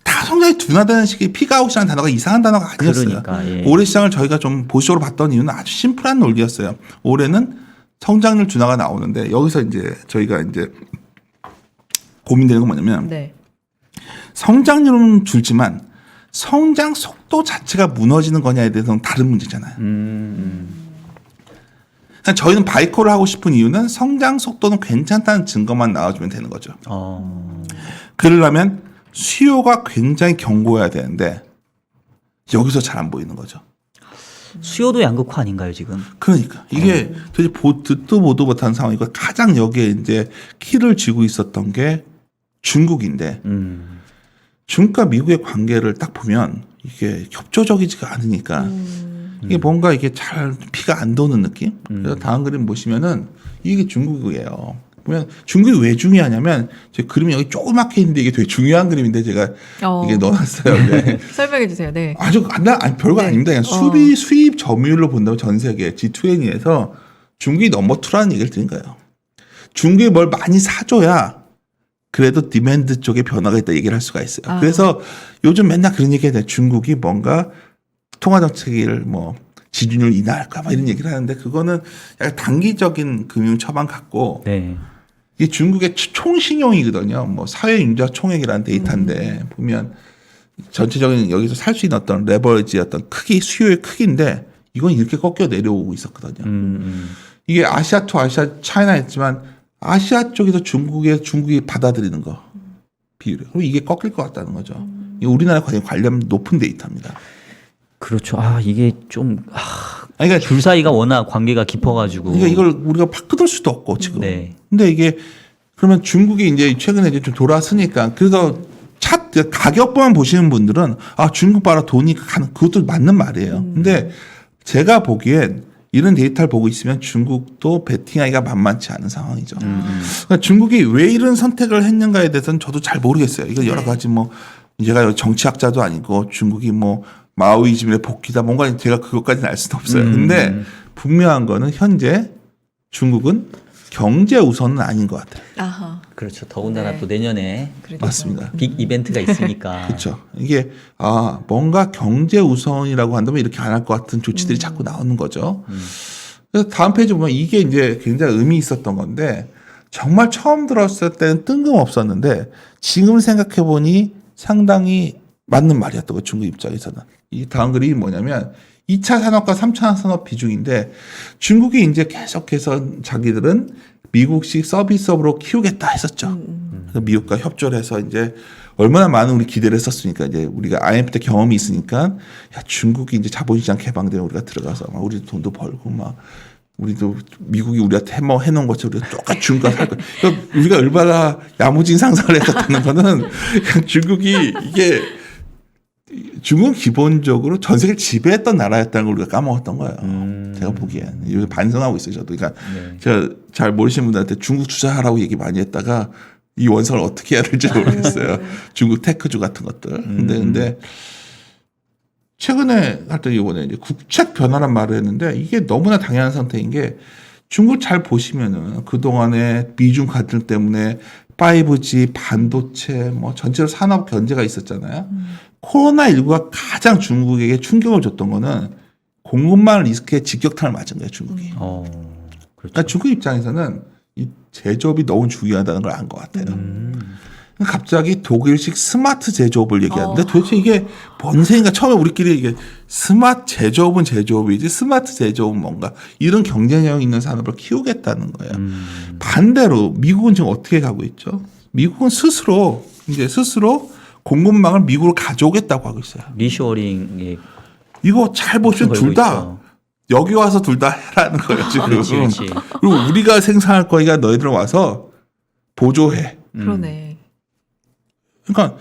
다 성장이 둔화되는 시기에 피그아웃이라는 단어가 이상한 단어가 아니었어요. 그러니까, 예. 올해 시장을 저희가 좀 보수적으로 봤던 이유는 아주 심플한 논리였어요. 올해는 성장률 둔화가 나오는데 여기서 이제 저희가 이제 고민되는 건 뭐냐면 네. 성장률은 줄지만 성장 속도 자체가 무너지는 거냐에 대해서는 다른 문제잖아요. 그러니까 저희는 바이코를 하고 싶은 이유는 성장 속도는 괜찮다는 증거만 나와주면 되는 거죠. 그러려면 수요가 굉장히 견고해야 되는데 여기서 잘 안 보이는 거죠. 수요도 양극화 아닌가요, 지금? 그러니까 이게 도대체 듣도 보도 못한 상황이고 가장 여기에 이제 키를 쥐고 있었던 게 중국인데 중국과 미국의 관계를 딱 보면 이게 협조적이지가 않으니까 이게 뭔가 이게 잘 피가 안 도는 느낌. 그래서 다음 그림 보시면은 이게 중국이에요. 보면 중국이 왜 중요하냐면 제 그림이 여기 조그맣게 있는데 이게 되게 중요한 그림인데 제가 이게 넣어놨어요. 네. 설명해 주세요. 네. 아주 별거 네. 아닙니다. 그냥 수입 점유율로 본다면 전 세계 G20에서 중국이 넘버 2라는 얘기를 드린 거예요. 중국이 뭘 많이 사줘야 그래도 디맨드 쪽에 변화가 있다 얘기를 할 수가 있어요. 그래서 요즘 맨날 그런 얘기가 돼요. 중국이 뭔가 통화 정책을 뭐 지준율 인하할까 막 이런 얘기를 하는데 그거는 약간 단기적인 금융 처방 같고 네. 이게 중국의 총신용이거든요. 뭐 사회융자 총액이라는 데이터인데 보면 전체적인 여기서 살 수 있는 어떤 레버리지 어떤 크기 수요의 크기인데 이건 이렇게 꺾여 내려오고 있었거든요. 이게 아시아 투 아시아 차이나였지만 아시아 쪽에서 중국이 받아들이는 거 비율이 그럼 이게 꺾일 것 같다는 거죠. 이게 우리나라 관련 높은 데이터입니다. 그렇죠. 이게 좀 그러니까 줄 사이가 워낙 관계가 깊어가지고. 그러니까 이걸 우리가 팍 끊을 수도 없고 지금. 네. 근데 이게 그러면 중국이 이제 최근에 이제 좀 돌아서니까 그래서 가격만 보시는 분들은 중국 봐라 돈이 가는 그것도 맞는 말이에요. 근데 제가 보기엔 이런 데이터를 보고 있으면 중국도 베팅하기가 만만치 않은 상황이죠. 그러니까 중국이 왜 이런 선택을 했는가에 대해서는 저도 잘 모르겠어요. 이거 여러 가지 뭐 제가 정치학자도 아니고 중국이 뭐 마오이즘의 복귀다 뭔가 제가 그것까지는 알 수는 없어요. 근데 분명한 거는 현재 중국은 경제 우선은 아닌 것 같아요. 아하. 그렇죠. 더군다나 네. 또 내년에 그렇죠. 맞습니다. 빅 이벤트가 있으니까. 그렇죠. 이게 뭔가 경제 우선이라고 한다면 이렇게 안 할 것 같은 조치들이 자꾸 나오는 거죠. 그래서 다음 페이지 보면 이게 이제 굉장히 의미 있었던 건데 정말 처음 들었을 때는 뜬금없었는데 지금 생각해 보니 상당히 맞는 말이었던 거 중국 입장에서는. 이 다음 그림이 뭐냐면 2차 산업과 3차 산업 비중인데 중국이 이제 계속해서 자기들은 미국식 서비스업으로 키우겠다 했었죠. 그래서 미국과 협조를 해서 이제 얼마나 많은 우리 기대를 했었으니까 이제 우리가 IMF 때 경험이 있으니까 야 중국이 이제 자본시장 개방되면 우리가 들어가서 막 우리 돈도 벌고 막 우리도 미국이 우리한테 해놓은 것처럼 우리가 똑같이 중국과 할 거야. 그러니까 우리가 얼마나 야무진 상상을 했었다는 거는 중국이 이게 중국은 기본적으로 전 세계를 지배했던 나라였다는 걸 우리가 까먹었던 거예요. 제가 보기엔. 이거 반성하고 있어요, 저도. 그러니까 제가 잘 모르시는 분들한테 중국 투자하라고 얘기 많이 했다가 이 원성을 어떻게 해야 될지 모르겠어요. 중국 테크주 같은 것들. 근데 최근에 하여튼 이번에 이제 국책 변화란 말을 했는데 이게 너무나 당연한 선택인 게 중국 잘 보시면은 그동안에 미중 갈등 때문에 5G, 반도체, 뭐 전체로 산업 견제가 있었잖아요. 코로나19가 가장 중국에게 충격을 줬던 거는 공급망 리스크에 직격탄을 맞은 거예요, 중국이. 그렇죠. 그러니까 중국 입장에서는 이 제조업이 너무 중요하다는 걸 안 것 같아요. 갑자기 독일식 스마트 제조업을 얘기하는데 도대체 이게 뭔 생각? 처음에 우리끼리 이게 스마트 제조업은 제조업이지 스마트 제조업은 뭔가 이런 경쟁력 있는 산업을 키우겠다는 거예요. 반대로 미국은 지금 어떻게 가고 있죠? 미국은 스스로 공급망을 미국으로 가져오겠다고 하고 있어요. 리쇼어링에 이거 잘 보시면 둘 다 여기 와서 둘 다 해라는 거예요 지금. 그렇지. 그리고 우리가 생산할 거니까 너희들 와서 보조해. 그러네. 그러니까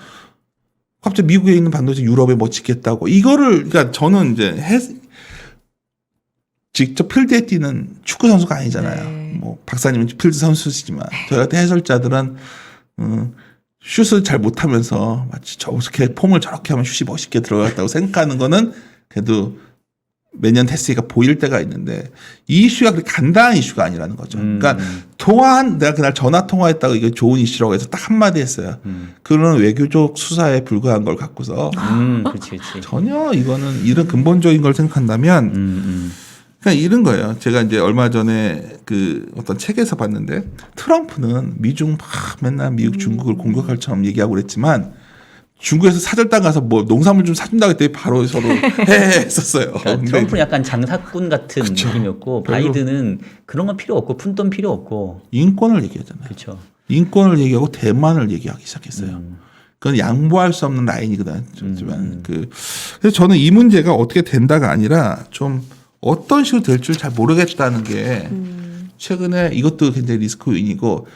갑자기 미국에 있는 반도체 유럽에 뭐 짓겠다고 이거를 그러니까 저는 이제 직접 필드에 뛰는 축구 선수가 아니잖아요. 네. 뭐 박사님은 필드 선수시지만 저희 같은 해설자들은 슛을 잘 못하면서 마치 저렇게 폼을 저렇게 하면 슛이 멋있게 들어갔다고 생각하는 거는 그래도 매년 됐으니까 보일 때가 있는데 이 이슈가 그렇게 간단한 이슈가 아니라는 거죠. 그러니까 내가 그날 전화 통화했다고 이게 좋은 이슈라고 해서 딱 한마디 했어요. 그런 외교적 수사에 불과한 걸 갖고서 그렇지. 전혀 이거는 이런 근본적인 걸 생각한다면 그냥 이런 거예요. 제가 이제 얼마 전에 그 어떤 책에서 봤는데 트럼프는 미중 막 맨날 미국 중국을 공격할 처럼 얘기하고 그랬지만 중국에서 사절단 가서 뭐 농산물 좀 사준다고 했더니 바로 서로 했었어요. 그러니까 트럼프는 약간 장사꾼 같은 그쵸. 느낌이었고 바이든은 그런 건 필요 없고 푼돈 필요 없고 인권을 얘기하잖아요. 그렇죠. 인권을 얘기하고 대만을 얘기하기 시작했어요. 그건 양보할 수 없는 라인이거든. 그래서 저는 이 문제가 어떻게 된다가 아니라 좀 어떤 식으로 될 줄 잘 모르겠다는 게 최근에 이것도 굉장히 리스크 요인이고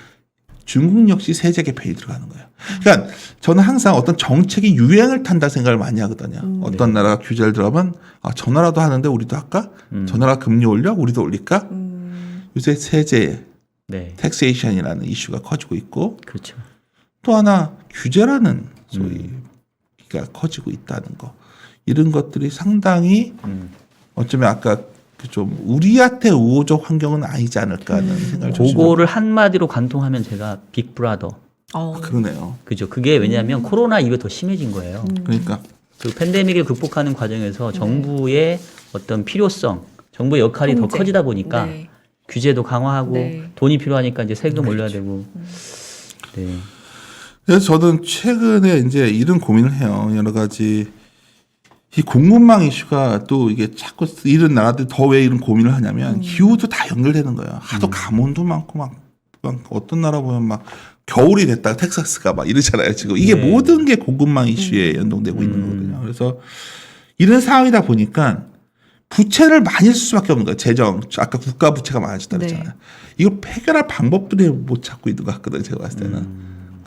중국 역시 세제 개편이 들어가는 거예요. 그러니까 저는 항상 어떤 정책이 유행을 탄다 생각을 많이 하거든요. 어떤 나라가 규제를 들어가면 저 나라도 하는데 우리도 할까? 저 나라 금리 올려? 우리도 올릴까? 요새 세제, 텍세이션이라는 이슈가 커지고 있고 그렇죠. 또 하나 규제라는 소리가 커지고 있다는 거. 이런 것들이 상당히 어쩌면 아까 좀 우리한테 우호적 환경은 아니지 않을까 하는 생각을 그거를 한마디로 관통하면 제가 빅브라더. 그러네요. 그죠. 그게 왜냐하면 코로나 이후에 더 심해진 거예요. 그러니까 그 팬데믹을 극복하는 과정에서 정부의 어떤 필요성, 정부의 역할이 더 커지다 보니까 규제도 강화하고 돈이 필요하니까 이제 세금 올려야 되고. 네. 그래서 저는 최근에 이제 이런 고민을 해요. 여러 가지 이 공급망 이슈가 또 이게 자꾸 이런 나라들이 더 왜 이런 고민을 하냐면 기후도 다 연결되는 거예요. 하도 가뭄도 많고 막 어떤 나라 보면 막 겨울이 됐다가 텍사스가 막 이러잖아요. 지금 이게 모든 게 공급망 이슈에 연동되고 있는 거거든요. 그래서 이런 상황이다 보니까 부채를 많이 쓸 수밖에 없는 거예요. 재정 아까 국가 부채가 많아졌다 그랬잖아요. 이거 해결할 방법들이 못 찾고 있는 것 같거든요. 제가 봤을 때는.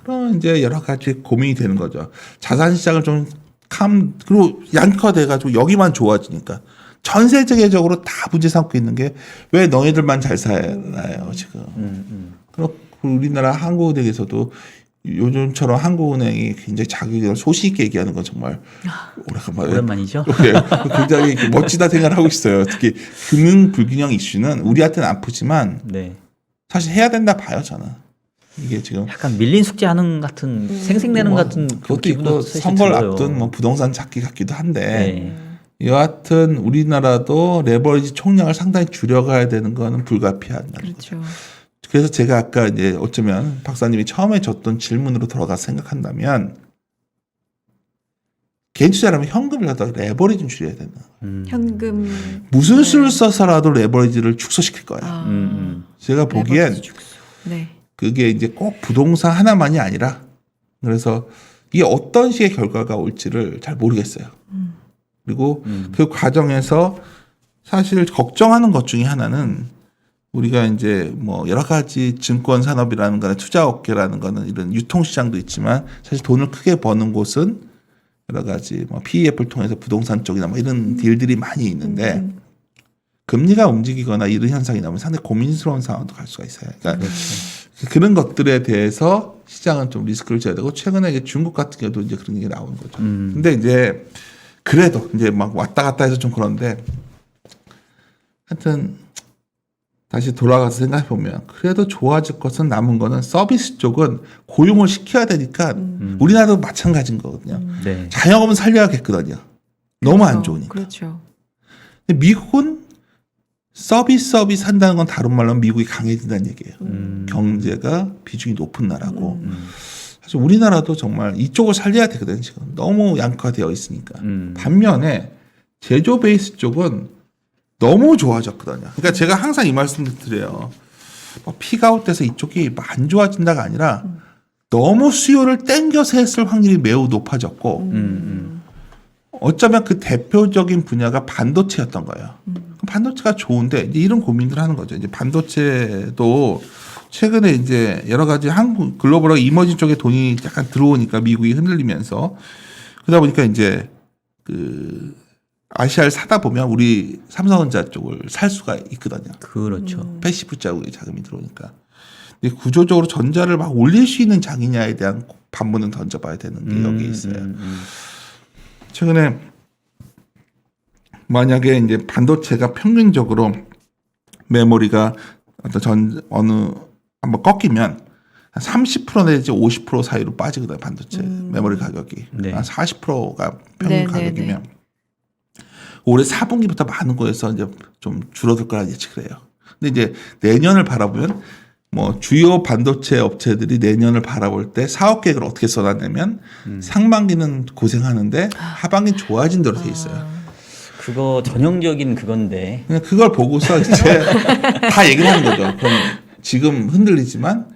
그럼 이제 여러 가지 고민이 되는 거죠. 자산 시장을 좀 그리고 양극화돼가지고 여기만 좋아지니까 전 세계적으로 다 문제 삼고 있는 게 왜 너희들만 잘 살아요 지금. 그리고 우리나라 한국은행에서도 요즘처럼 한국은행이 굉장히 자기가 소신 있게 얘기하는 건 정말 오랜만이죠. 굉장히 멋지다 생각을 하고 있어요. 특히 금융 불균형 이슈는 우리한테는 아프지만 사실 해야 된다 봐요 저는. 이게 지금 약간 밀린 숙제하는 같은 생색내는 같은 그것도 있고 선거를 앞둔 뭐 부동산 잡기 같기도 한데 여하튼 우리나라도 레버리지 총량을 상당히 줄여가야 되는 거는 불가피한 거죠. 그래서 제가 아까 이제 어쩌면 박사님이 처음에 줬던 질문으로 돌아가서 생각한다면 개인 투자라면 현금을 갖다가 레버리지 좀 줄여야 되는 거예요. 현금 무슨 수를 써서라도 레버리지를 축소시킬 거예요. 제가 보기엔 그게 이제 꼭 부동산 하나만이 아니라 그래서 이게 어떤 식의 결과가 올지를 잘 모르겠어요. 그리고 그 과정에서 사실 걱정하는 것 중에 하나는 우리가 이제 뭐 여러 가지 증권 산업이라는 거나 투자 업계라는 거는 이런 유통 시장도 있지만 사실 돈을 크게 버는 곳은 여러 가지 뭐 PEF를 통해서 부동산 쪽이나 뭐 이런 딜들이 많이 있는데 금리가 움직이거나 이런 현상이 나오면 상당히 고민스러운 상황도 갈 수가 있어요. 그러니까 그런 것들에 대해서 시장은 좀 리스크를 져야 되고 최근에 이제 중국 같은 경우도 이제 그런 게 나오는 거죠. 근데 이제 그래도 이제 막 왔다 갔다 해서 좀 그런데 하여튼 다시 돌아가서 생각해 보면 그래도 좋아질 것은 남은 거는 서비스 쪽은 고용을 시켜야 되니까 우리나라도 마찬가지인 거거든요. 네. 자영업은 살려야겠거든요. 너무 안 좋으니까. 그렇죠. 근데 미국은 서비스 한다는 건 다른 말로 미국이 강해진다는 얘기예요. 경제가 비중이 높은 나라고. 사실 우리나라도 정말 이쪽을 살려야 되거든요. 지금 너무 양극화되어 있으니까. 반면에 제조 베이스 쪽은 너무 좋아졌거든요. 그러니까 제가 항상 이 말씀을 드려요. 픽아웃돼서 이쪽이 안 좋아진다가 아니라 너무 수요를 땡겨서 했을 확률이 매우 높아졌고 어쩌면 그 대표적인 분야가 반도체였던 거예요. 반도체가 좋은데 이제 이런 고민을 하는 거죠. 이제 반도체도 최근에 이제 여러 가지 한국 글로벌 이머징 쪽에 돈이 약간 들어오니까 미국이 흔들리면서 그러다 보니까 이제 그 아시아를 사다 보면 우리 삼성전자 쪽을 살 수가 있거든요. 그렇죠. 패시브 자국의 자금이 들어오니까. 근데 구조적으로 전자를 막 올릴 수 있는 장이냐에 대한 반문은 던져봐야 되는 게 여기 있어요. 최근에 만약에 이제 반도체가 평균적으로 메모리가 어느 한번 꺾이면 한 30% 내지 50% 사이로 빠지거든요. 반도체 메모리 가격이. 네. 한 40%가 평균 네, 가격이면 네, 올해 4분기부터 많은 거에서 이제 좀 줄어들 거라 예측을 해요. 근데 이제 내년을 바라보면 뭐 주요 반도체 업체들이 내년을 바라볼 때 사업 계획을 어떻게 써놨냐면 상반기는 고생하는데 하반기는 좋아진 대로 돼 있어요. 그거 전형적인 그건데. 그냥 그걸 보고서 이제 다 얘기를 하는 거죠. 그럼 지금 흔들리지만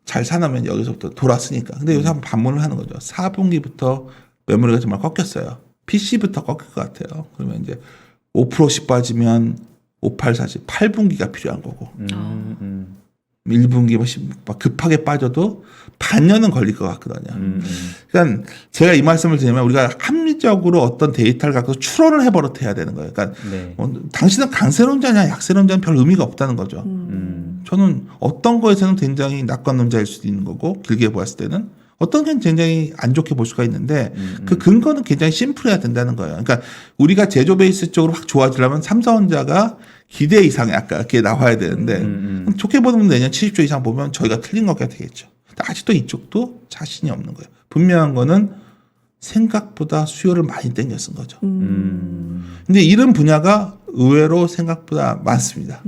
잘 사놓으면 여기서부터 돌았으니까. 근데 여기서 한번 반문을 하는 거죠. 4분기부터 메모리가 정말 꺾였어요. PC부터 꺾일 것 같아요. 그러면 이제 5%씩 빠지면 58, 40, 8분기가 필요한 거고. 1분기 막 급하게 빠져도 반년은 걸릴 것 같거든요. 그러니까 제가 이 말씀을 드리면 우리가 합리적으로 어떤 데이터를 갖고 추론을 해버릇 해야 되는 거예요. 그러니까 네. 당신은 강세론자냐 약세론자는 별 의미가 없다는 거죠. 저는 어떤 거에서는 굉장히 낙관론자일 수도 있는 거고 길게 보았을 때는 어떤 건 굉장히 안 좋게 볼 수가 있는데 그 근거는 굉장히 심플해야 된다는 거예요. 그러니까 우리가 제조 베이스 쪽으로 확 좋아지려면 삼성전자가 기대 이상에 아까 이렇게 나와야 되는데 좋게 보면 내년 70조 이상 보면 저희가 틀린 것같 되겠죠. 아직도 이쪽도 자신이 없는 거예요. 분명한 거는 생각보다 수요를 많이 땡겨 쓴 거죠. 근데 이런 분야가 의외로 생각보다 많습니다.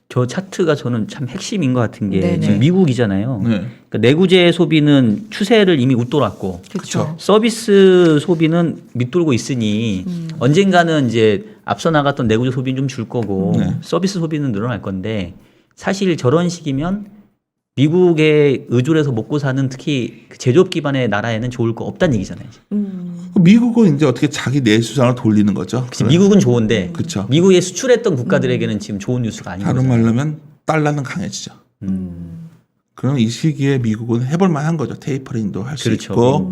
저 차트가 저는 참 핵심인 것 같은 게 네네. 지금 미국이잖아요. 네. 그러니까 내구재 소비는 추세를 이미 웃돌았고 그렇죠. 서비스 소비는 밑돌고 있으니 언젠가는 이제 앞서 나갔던 내구재 소비는 좀 줄 거고 네. 서비스 소비는 늘어날 건데 사실 저런 식이면 미국에 의존해서 먹고 사는 특히 그 제조업 기반의 나라에는 좋을 거 없다는 얘기잖아요. 미국은 이제 어떻게 자기 내수산을 돌리는 거죠. 그치, 미국은 좋은데 그쵸. 미국에 수출했던 국가들에게는 지금 좋은 뉴스가 아닌 다른 거죠. 말로 하면 달러는 강해지죠. 그럼 이 시기에 미국은 해볼 만한 거죠. 테이퍼링도 할 수 그렇죠. 있고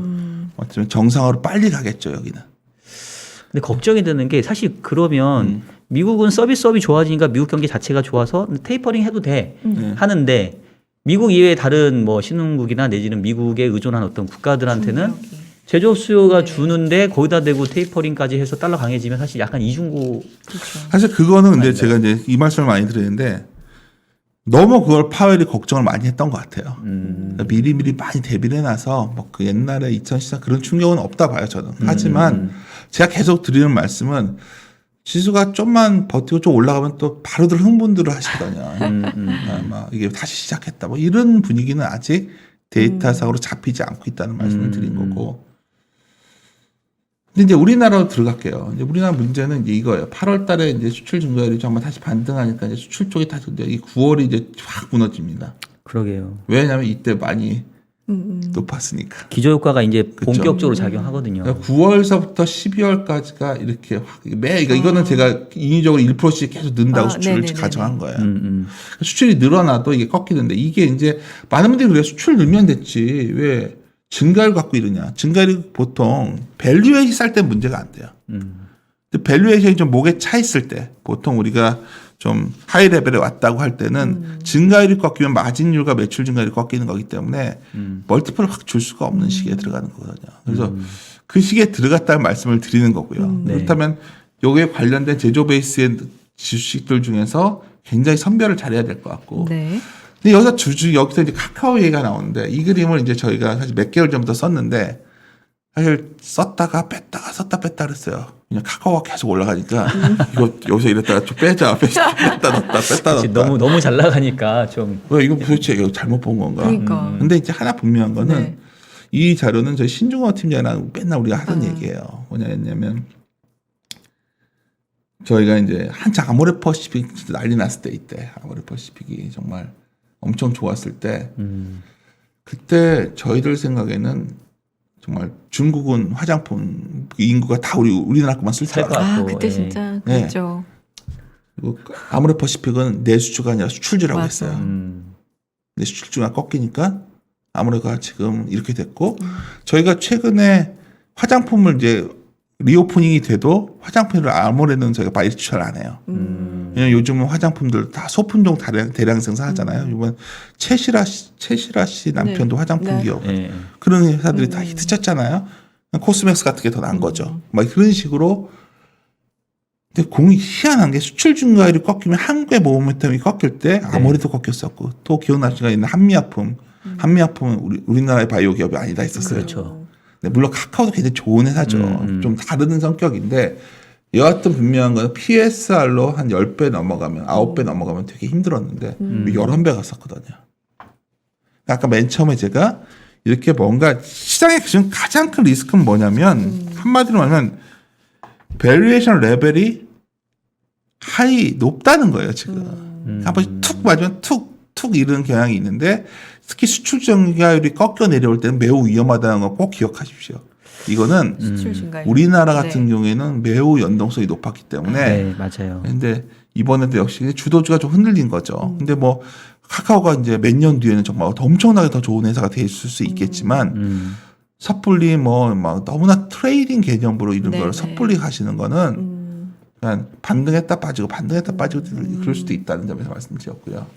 어쩌면 정상으로 빨리 가겠죠. 여기는. 근데 걱정이 되는 게 사실 그러면 미국은 서비스업이 좋아지니까 미국 경기 자체가 좋아서 테이퍼링 해도 돼 하는데 미국 이외의 다른 뭐 신흥국이나 내지는 미국에 의존한 어떤 국가들한테는 제조업 수요가 주는데 거기다 대고 테이퍼링까지 해서 달러 강해지면 사실 약간 이중고. 그렇죠. 사실 그거는 근데 아닌가요? 제가 이제 이 말씀을 많이 드리는데 너무 그걸 파웰이 걱정을 많이 했던 것 같아요. 그러니까 미리미리 많이 대비를 해놔서 뭐 그 옛날에 2014 그런 충격은 없다 봐요 저는. 하지만 제가 계속 드리는 말씀은 지수가 좀만 버티고 좀 올라가면 또 바로들 흥분들을 하시거든요. 막 이게 다시 시작했다. 뭐 이런 분위기는 아직 데이터상으로 잡히지 않고 있다는 말씀을 드린 거고. 근데 이제 우리나라로 들어갈게요. 이제 우리나라 문제는 이제 이거예요. 8월 달에 이제 수출 증가율이 정말 다시 반등하니까 이제 수출 쪽이 다시 이 9월이 이제 확 무너집니다. 그러게요. 왜냐하면 이때 많이 높았으니까. 기저효과가 이제 그쵸. 본격적으로 작용하거든요. 9월서부터 12월까지가 이렇게 이거는 제가 인위적으로 1%씩 계속 는다고 수출을 네네네네. 가정한 거예요. 수출이 늘어나도 이게 꺾이는데 이게 이제 많은 분들이 그래요. 수출 늘면 됐지. 왜 증가율 갖고 이러냐. 증가율이 보통 밸류에이션이 쌀 때 문제가 안 돼요. 근데 밸류에이션이 좀 목에 차 있을 때 보통 우리가 좀 하이 레벨에 왔다고 할 때는 증가율이 꺾이면 마진율과 매출 증가율이 꺾이는 거기 때문에 멀티플을 확 줄 수가 없는 시기에 들어가는 거거든요. 그래서 그 시기에 들어갔다는 말씀을 드리는 거고요. 네. 그렇다면 여기에 관련된 제조 베이스의 주식들 중에서 굉장히 선별을 잘해야 될 것 같고. 네. 근데 여기서 이제 카카오 얘기가 나오는데 이 그림을 이제 저희가 사실 몇 개월 전부터 썼는데 사실 썼다가 뺐다가 썼다 뺐다 그랬어요. 그냥 카카오가 계속 올라가니까 이거 여기서 이랬다가 좀 빼자 뺐다 넣었다 뺐다 그치, 넣었다. 너무 잘 나가니까 좀 왜 이거 도대체 이거 잘못 본 건가? 그러니까. 근데 이제 하나 분명한 거는 네. 이 자료는 저희 신중호 팀장이랑 맨날 우리가 하던 얘기예요. 뭐냐면 저희가 이제 한창 아모레퍼시픽 난리 났을 때 이때 아모레퍼시픽이 정말 엄청 좋았을 때 그때 저희들 생각에는 정말 중국은 화장품 인구가 다 우리나라 것만 쓸 줄 살 것 알아요. 같고. 그때 예. 진짜 네. 그랬죠. 그리고 아모레퍼시픽은 내수주가 아니라 수출주라고 맞아. 했어요. 근데 수출주가 꺾이니까 아모레가 지금 이렇게 됐고 저희가 최근에 화장품을 이제 리오프닝이 돼도 화장품을 아모레는 저희가 많이 추천 안 해요. 왜냐면 요즘은 화장품들 다 소품종 대량 생산하잖아요. 이번 최시라 씨 남편도 화장품 네. 기업 예. 그런 회사들이 다 히트쳤잖아요. 코스맥스 같은 게 더 나은 거죠. 막 그런 식으로. 근데 공이 희한한 게 수출 증가율이 꺾이면 한국의 모멘텀이 꺾일 때 아모레도 꺾였었고 또 기억날 수가 있는 한미약품. 한미약품은 우리나라의 바이오 기업이 아니다 했었어요. 그렇죠. 네, 물론 카카오도 굉장히 좋은 회사죠. 좀 다른 성격인데 여하튼 분명한 건 PSR로 한 10배 넘어가면 9배 넘어가면 되게 힘들었는데 11배 갔었거든요. 아까 맨 처음에 제가 이렇게 뭔가 시장에 지금 가장 큰 리스크는 뭐냐면 한마디로 말하면 밸류에이션 레벨이 높다는 거예요 지금. 한번 툭 맞으면 툭 이런 경향이 있는데 특히 수출 증가율이 꺾여 내려올 때는 매우 위험하다는 거 꼭 기억하십시오. 이거는 수출 증가율. 우리나라 같은 네. 경우에는 매우 연동성이 높았기 때문에 네, 맞아요. 근데 이번에도 역시 주도주가 좀 흔들린 거죠. 근데 뭐 카카오가 이제 몇 년 뒤에는 정말 엄청나게 더 좋은 회사가 될 수 있겠지만 섣불리 뭐 막 너무나 트레이딩 개념으로 이런 네네. 걸 섣불리 하시는 거는 그냥 반등했다 빠지고 그럴 수도 있다는 점에서 말씀드렸고요.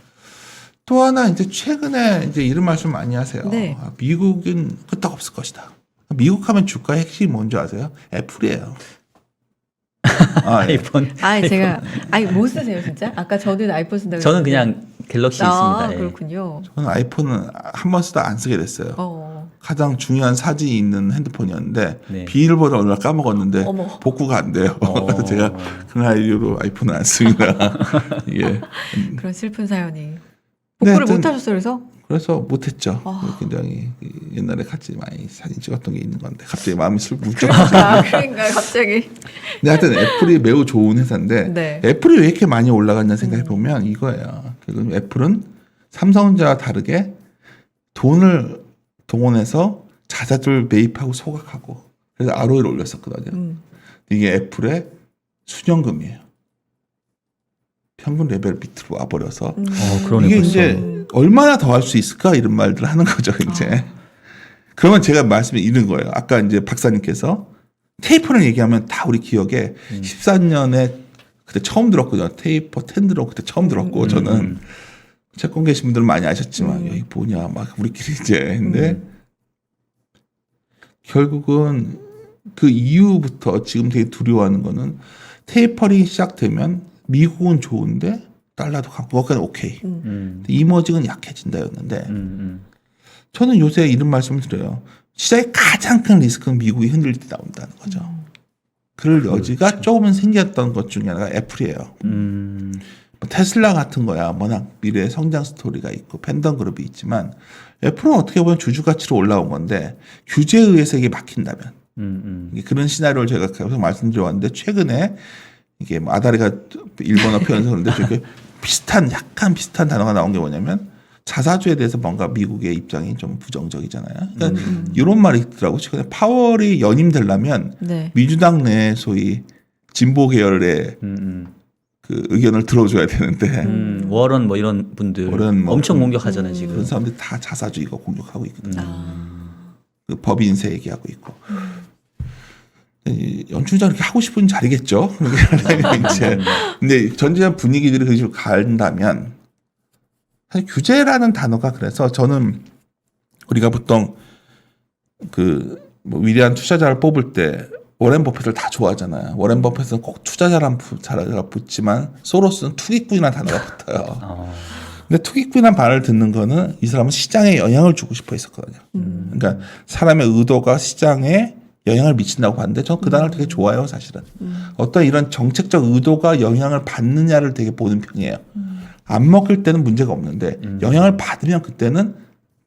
또 하나 이제 최근에 이제 이런 말씀 많이 하세요. 네. 아, 미국은 끄떡 없을 것이다. 미국 하면 주가의 핵심이 뭔지 아세요? 애플이에요. 아, 예. 아이폰. 제가 뭐 쓰세요 진짜? 아까 저는 아이폰 쓴다고 저는 그랬는데. 그냥 갤럭시 아, 있습니다. 예. 그렇군요. 저는 아이폰은 한 번 쓰다 안 쓰게 됐어요. 가장 중요한 사진이 있는 핸드폰이었는데 네. 비밀번호 얼마 까먹었는데 어머. 복구가 안 돼요. 그래서 제가 그날 이후로 아이폰을 안 씁니다. 예. 그런 슬픈 사연이. 복구를 하여튼 못 하셨어요, 그래서? 그래서 못했죠. 아. 굉장히 옛날에 같이 많이 사진 찍었던 게 있는 건데 갑자기 마음이 슬쩍. 그러니까 갑자기. 근데 하여튼 애플이 매우 좋은 회사인데 네. 애플이 왜 이렇게 많이 올라갔냐 생각해 보면 이거예요. 그리고 애플은 삼성전자와 다르게 돈을 동원해서 자사들 매입하고 소각하고 그래서 ROE를 올렸었거든요. 이게 애플의 수령금이에요. 평균 레벨 밑으로 와버려서 그러네, 이게 벌써. 이제 얼마나 더 할 수 있을까 이런 말들을 하는 거죠 이제. 그러면 제가 말씀을 잃은 거예요. 아까 이제 박사님께서 테이퍼를 얘기하면 다 우리 기억에 14년에 그때 처음 들었거든요. 테이퍼 10 들어 그때 처음 들었고 저는 채권 계신 분들은 많이 아셨지만 여기 뭐냐 막 우리끼리 이제 했는데 결국은 그 이후부터 지금 되게 두려워하는 거는 테이퍼링이 시작되면 미국은 좋은데 달러도 강고 그건 오케이. 이머징은 약해진다였는데 저는 요새 이런 말씀을 드려요. 시장의 가장 큰 리스크는 미국이 흔들릴 때 나온다는 거죠. 그럴 여지가 조금은 생겼던 것 중에 하나가 애플이에요. 뭐 테슬라 같은 거야 워낙 미래의 성장 스토리가 있고 팬덤 그룹이 있지만 애플은 어떻게 보면 주주 가치로 올라온 건데 규제에 의해서 이게 막힌다면 이게 그런 시나리오를 제가 계속 말씀드려왔는데 최근에 이게 뭐 아다리가 일본어 표현해서 그런데 저게 약간 비슷한 단어가 나온 게 뭐냐면 자사주에 대해서 뭔가 미국의 입장이 좀 부정적이잖아요. 그러니까 이런 말이 있더라고요. 최근에 파월이 연임되려면 네. 민주당 내 소위 진보 계열의 그 의견을 들어줘야 되는데 워런 뭐 이런 분들 워런 뭐 엄청 공격하잖아요 그런 지금. 사람들이 다 자사주 이거 공격하고 있거든요. 아. 그 법인세 얘기하고 있고. 연출장 이렇게 하고 싶은 자리겠죠. 이제 근데 전체적 분위기들이 그 식으로 간다면 사실 규제라는 단어가 그래서 저는 우리가 보통 그 뭐 위대한 투자자를 뽑을 때 워렌 버핏을 다 좋아하잖아요. 워렌 버핏은 꼭 투자자란 자가 붙지만 소로스는 투기꾼이라는 단어가 붙어요. 근데 투기꾼이라는 말을 듣는 거는 이 사람은 시장에 영향을 주고 싶어 했었거든요. 그러니까 사람의 의도가 시장에 영향을 미친다고 봤는데 저는 그 단어를 되게 좋아해요, 사실은. 어떤 이런 정책적 의도가 영향을 받느냐를 되게 보는 편이에요. 안 먹힐 때는 문제가 없는데 영향을 받으면 그때는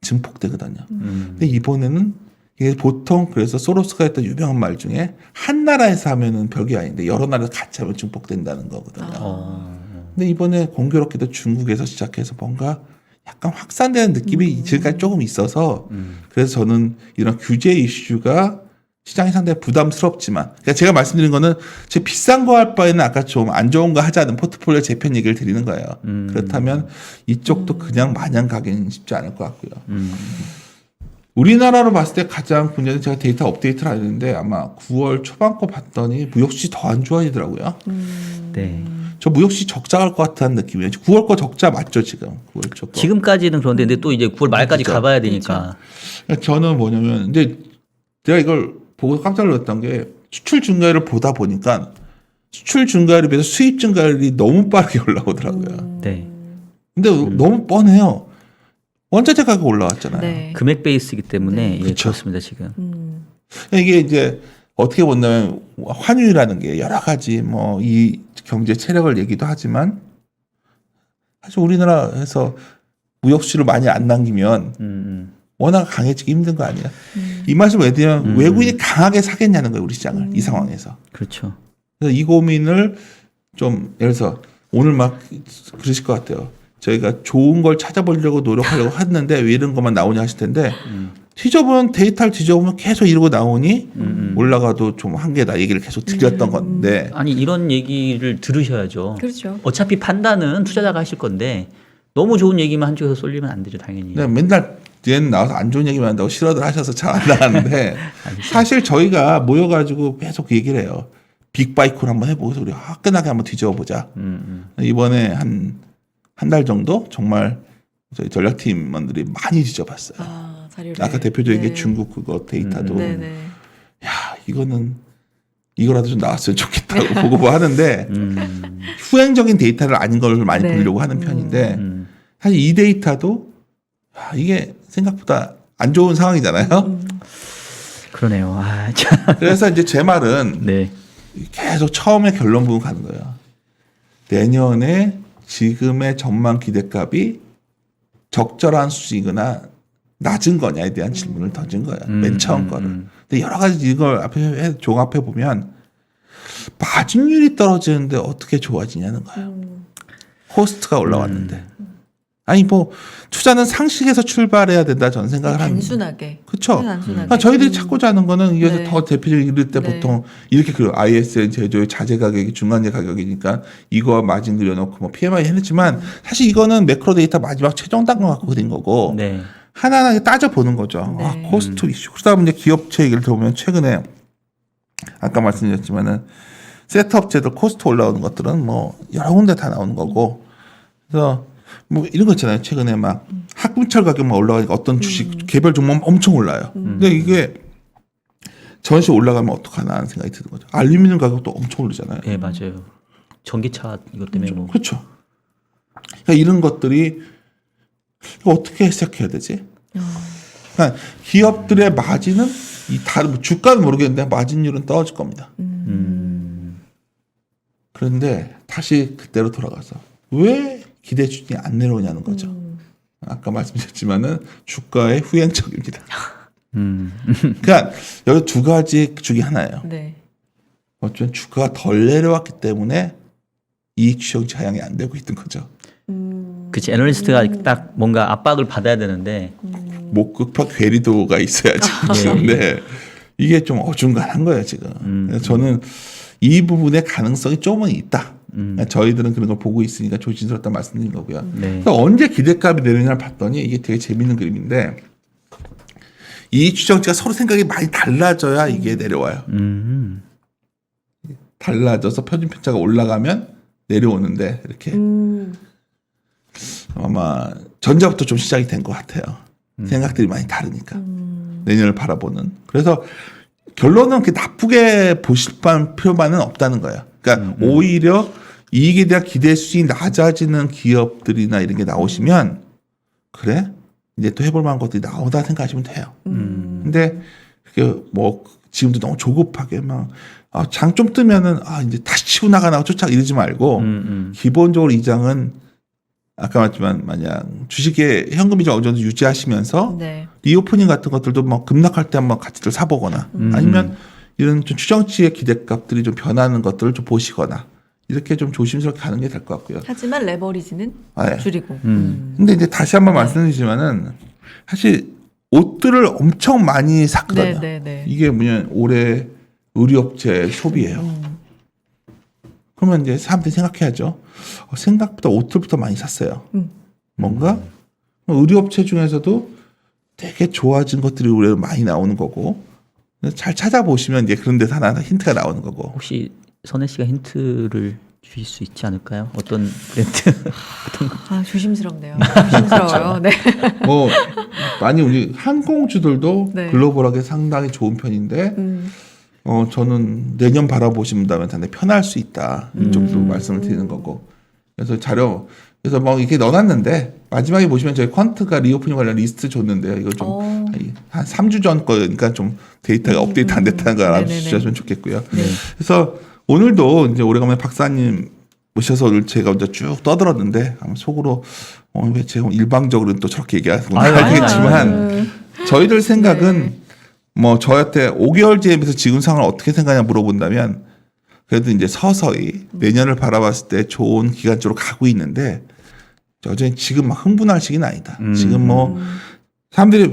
증폭되거든요. 근데 이번에는 이게 보통 그래서 소로스가 했던 유명한 말 중에 한 나라에서 하면은 별게 아닌데 여러 나라에서 같이 하면 증폭된다는 거거든요. 근데 이번에 공교롭게도 중국에서 시작해서 뭔가 약간 확산되는 느낌이 지금까지 조금 있어서 그래서 저는 이런 규제 이슈가 시장이 상당히 부담스럽지만 그러니까 제가 말씀드린 거는 제 비싼 거 할 바에는 아까 좀 안 좋은 거 하자는 포트폴리오 재편 얘기를 드리는 거예요. 그렇다면 이쪽도 그냥 마냥 가기는 쉽지 않을 것 같고요. 우리나라로 봤을 때 가장 문제는 제가 데이터 업데이트를 안 했는데 아마 9월 초반 거 봤더니 무역수지 더 안 좋아지더라고요. 네. 저 무역수지 적자 갈 것 같다는 느낌이에요. 9월 거 적자 맞죠 지금? 9월 초 거. 지금까지는 그런데 근데 또 이제 9월 말까지 그렇죠. 가봐야 되니까. 그러니까 저는 뭐냐면 근데 제가 이걸 보고 깜짝 놀랐던 게 수출 증가율을 보다 보니까 수출 증가율에 비해서 수입 증가율이 너무 빠르게 올라오더라고요. 네. 근데 너무 뻔해요. 원자재 가격 올라왔잖아요. 네. 금액 베이스이기 때문에 예, 그쵸. 그렇습니다 지금. 이게 이제 어떻게 본다면 환율이라는 게 여러 가지 뭐 이 경제 체력을 얘기도 하지만 사실 우리나라에서 무역 수지를 많이 안 남기면 워낙 강해지기 힘든 거 아니야? 이 말씀을 왜 드리냐면 외국인이 강하게 사겠냐는 거예요 우리 시장을 이 상황에서. 그렇죠. 그래서 이 고민을 좀 예를 들어서 오늘 막 그러실 것 같아요. 저희가 좋은 걸 찾아보려고 노력하려고 했는데 왜 이런 것만 나오냐 하실 텐데 뒤져보면 데이터를 뒤져보면 계속 이러고 나오니 올라가도 좀 한계다 얘기를 계속 드렸던 건데 아니 이런 얘기를 들으셔야죠. 그렇죠. 어차피 판단은 투자자가 하실 건데 너무 좋은 얘기만 한쪽에서 쏠리면 안 되죠 당연히. 그냥 맨날 얘는 나와서 안 좋은 얘기만 한다고 싫어들 하셔서 잘 안 나가는데 사실 저희가 모여가지고 계속 그 얘기를 해요. 빅바이콜 한번 해보고 우리 화끈하게 한번 뒤져보자. 이번에 한 달 정도 정말 저희 전략팀원들이 많이 뒤져봤어요. 자료를. 아까 대표적인 게 네. 중국 그거 데이터도 네네. 야 이거라도 좀 나왔으면 좋겠다고 보고 뭐 하는데 후행적인 데이터를 아닌 걸 많이 네. 보려고 하는 편인데 사실 이 데이터도 이게 생각보다 안 좋은 상황이잖아요. 그러네요. 아, 참. 그래서 이제 제 말은 네. 계속 처음에 결론 보고 가는 거예요. 내년에 지금의 전망 기대값이 적절한 수준이거나 낮은 거냐에 대한 질문을 던진 거예요. 맨 처음 거를. 근데 여러 가지 이걸 앞에 종합해 보면 마진율이 떨어지는데 어떻게 좋아지냐는 거예요. 코스트가 올라왔는데. 아니 뭐 투자는 상식에서 출발해야 된다 저는 생각을 합니다. 단순하게. 그렇죠. 단순하게. 저희들이 찾고자 하는 거는 이게 네. 더 대표적인 이럴 때 네. 보통 이렇게 그 ISN 제조의 자재 가격이 중간재 가격이니까 이거 마진 그려놓고 뭐 PMI 해냈지만 사실 이거는 매크로 데이터 마지막 최종 단가 갖고 그린 거고 네. 하나하나 따져 보는 거죠. 네. 코스트 이슈. 그러다 이제 기업체 얘기를 들어보면 최근에 아까 말씀드렸지만은 셋업체들 코스트 올라오는 것들은 뭐 여러 군데 다 나오는 거고 그래서 뭐 이런 거 있잖아요. 최근에 막 학군철 가격만 올라가니까 어떤 주식 개별 종목 엄청 올라요. 근데 이게 전시 올라가면 어떡하나 하는 생각이 드는 거죠. 알루미늄 가격도 엄청 오르잖아요. 네 맞아요. 전기차 이것 때문에 뭐. 그렇죠. 그러니까 이런 것들이 이거 어떻게 해석해야 되지? 그러니까 기업들의 마진은 이 다른 주가는 모르겠는데 마진율은 떨어질 겁니다. 그런데 다시 그때로 돌아가서 왜 기대 수준이 안 내려오냐는 거죠. 아까 말씀드렸지만은 주가의 후행적입니다. 그러니까 여기 두 가지 중에 하나예요. 네. 어쩌면 주가가 덜 내려왔기 때문에 이익 추정 자양이 안 되고 있는 거죠. 그치 애널리스트가 딱 뭔가 압박을 받아야 되는데 목급과 괴리도가 있어야지. 근데 이게 좀 어중간한 거예요 지금. 그래서 저는 이 부분의 가능성이 조금은 있다. 저희들은 그런 걸 보고 있으니까 조심스럽다 말씀드린 거고요. 네. 그래서 언제 기대값이 내리냐를 봤더니 이게 되게 재밌는 그림인데 이 추정치가 서로 생각이 많이 달라져야 이게 내려와요. 달라져서 표준 편차가 올라가면 내려오는데 이렇게 아마 전자부터 좀 시작이 된 것 같아요. 생각들이 많이 다르니까 내년을 바라보는. 그래서 결론은 그렇게 나쁘게 보실 필요만은 없다는 거예요. 그러니까 오히려 이익에 대한 기대 수준이 낮아지는 기업들이나 이런 게 나오시면 그래 이제 또 해볼 만한 것들이 나오다 생각하시면 돼요. 근데 그게 뭐 지금도 너무 조급하게 막 장 좀 뜨면은 이제 다시 치고 나가나 쫓아 이러지 말고 기본적으로 이 장은 아까 말했지만 만약 주식에 현금이 좀 어느 정도 유지하시면서 네. 리오프닝 같은 것들도 뭐 급락할 때 한번 같이들 사보거나 아니면 이런 좀 추정치의 기대값들이 좀 변하는 것들을 좀 보시거나 이렇게 좀 조심스럽게 가는 게 될 것 같고요. 하지만 레버리지는 네. 줄이고. 근데 이제 다시 한번 말씀드리지만은 사실 옷들을 엄청 많이 샀거든요. 네. 이게 뭐냐면 올해 의류업체 소비예요. 그러면 이제 사람들이 생각해야죠. 생각보다 옷들부터 많이 샀어요. 뭔가 의류업체 중에서도 되게 좋아진 것들이 올해 많이 나오는 거고 잘 찾아보시면 이제 그런 데서 하나 힌트가 나오는 거고. 혹시 선혜 씨가 힌트를 주실 수 있지 않을까요? 어떤 브랜드? 조심스럽네요. 조심스러워요. 네. 뭐 많이 우리 항공주들도 네. 글로벌하게 상당히 좋은 편인데 저는 내년 바라보신다면 상당히 편할 수 있다 이 정도 말씀을 드리는 거고. 그래서 그래서 뭐 이렇게 넣어놨는데 마지막에 보시면 저희 퀀트가 리오프닝 관련 리스트 줬는데요. 이거 좀 한 3주 전 거니까 좀 데이터가 업데이트 안 됐다는 걸 알아주시면 좋겠고요. 네. 그래서 오늘도 이제 오래간만에 박사님 모셔서 오늘 제가 먼저 쭉 떠들었는데 아마 속으로 왜 제가 일방적으로 또 저렇게 얘기하고 하겠지만 저희들 생각은 뭐 저한테 5개월 뒤에서 지금 상황을 어떻게 생각하냐 물어본다면 그래도 이제 서서히 내년을 바라봤을 때 좋은 기간 쪽으로 가고 있는데 여전히 지금 막 흥분할 시기는 아니다. 지금 뭐 사람들이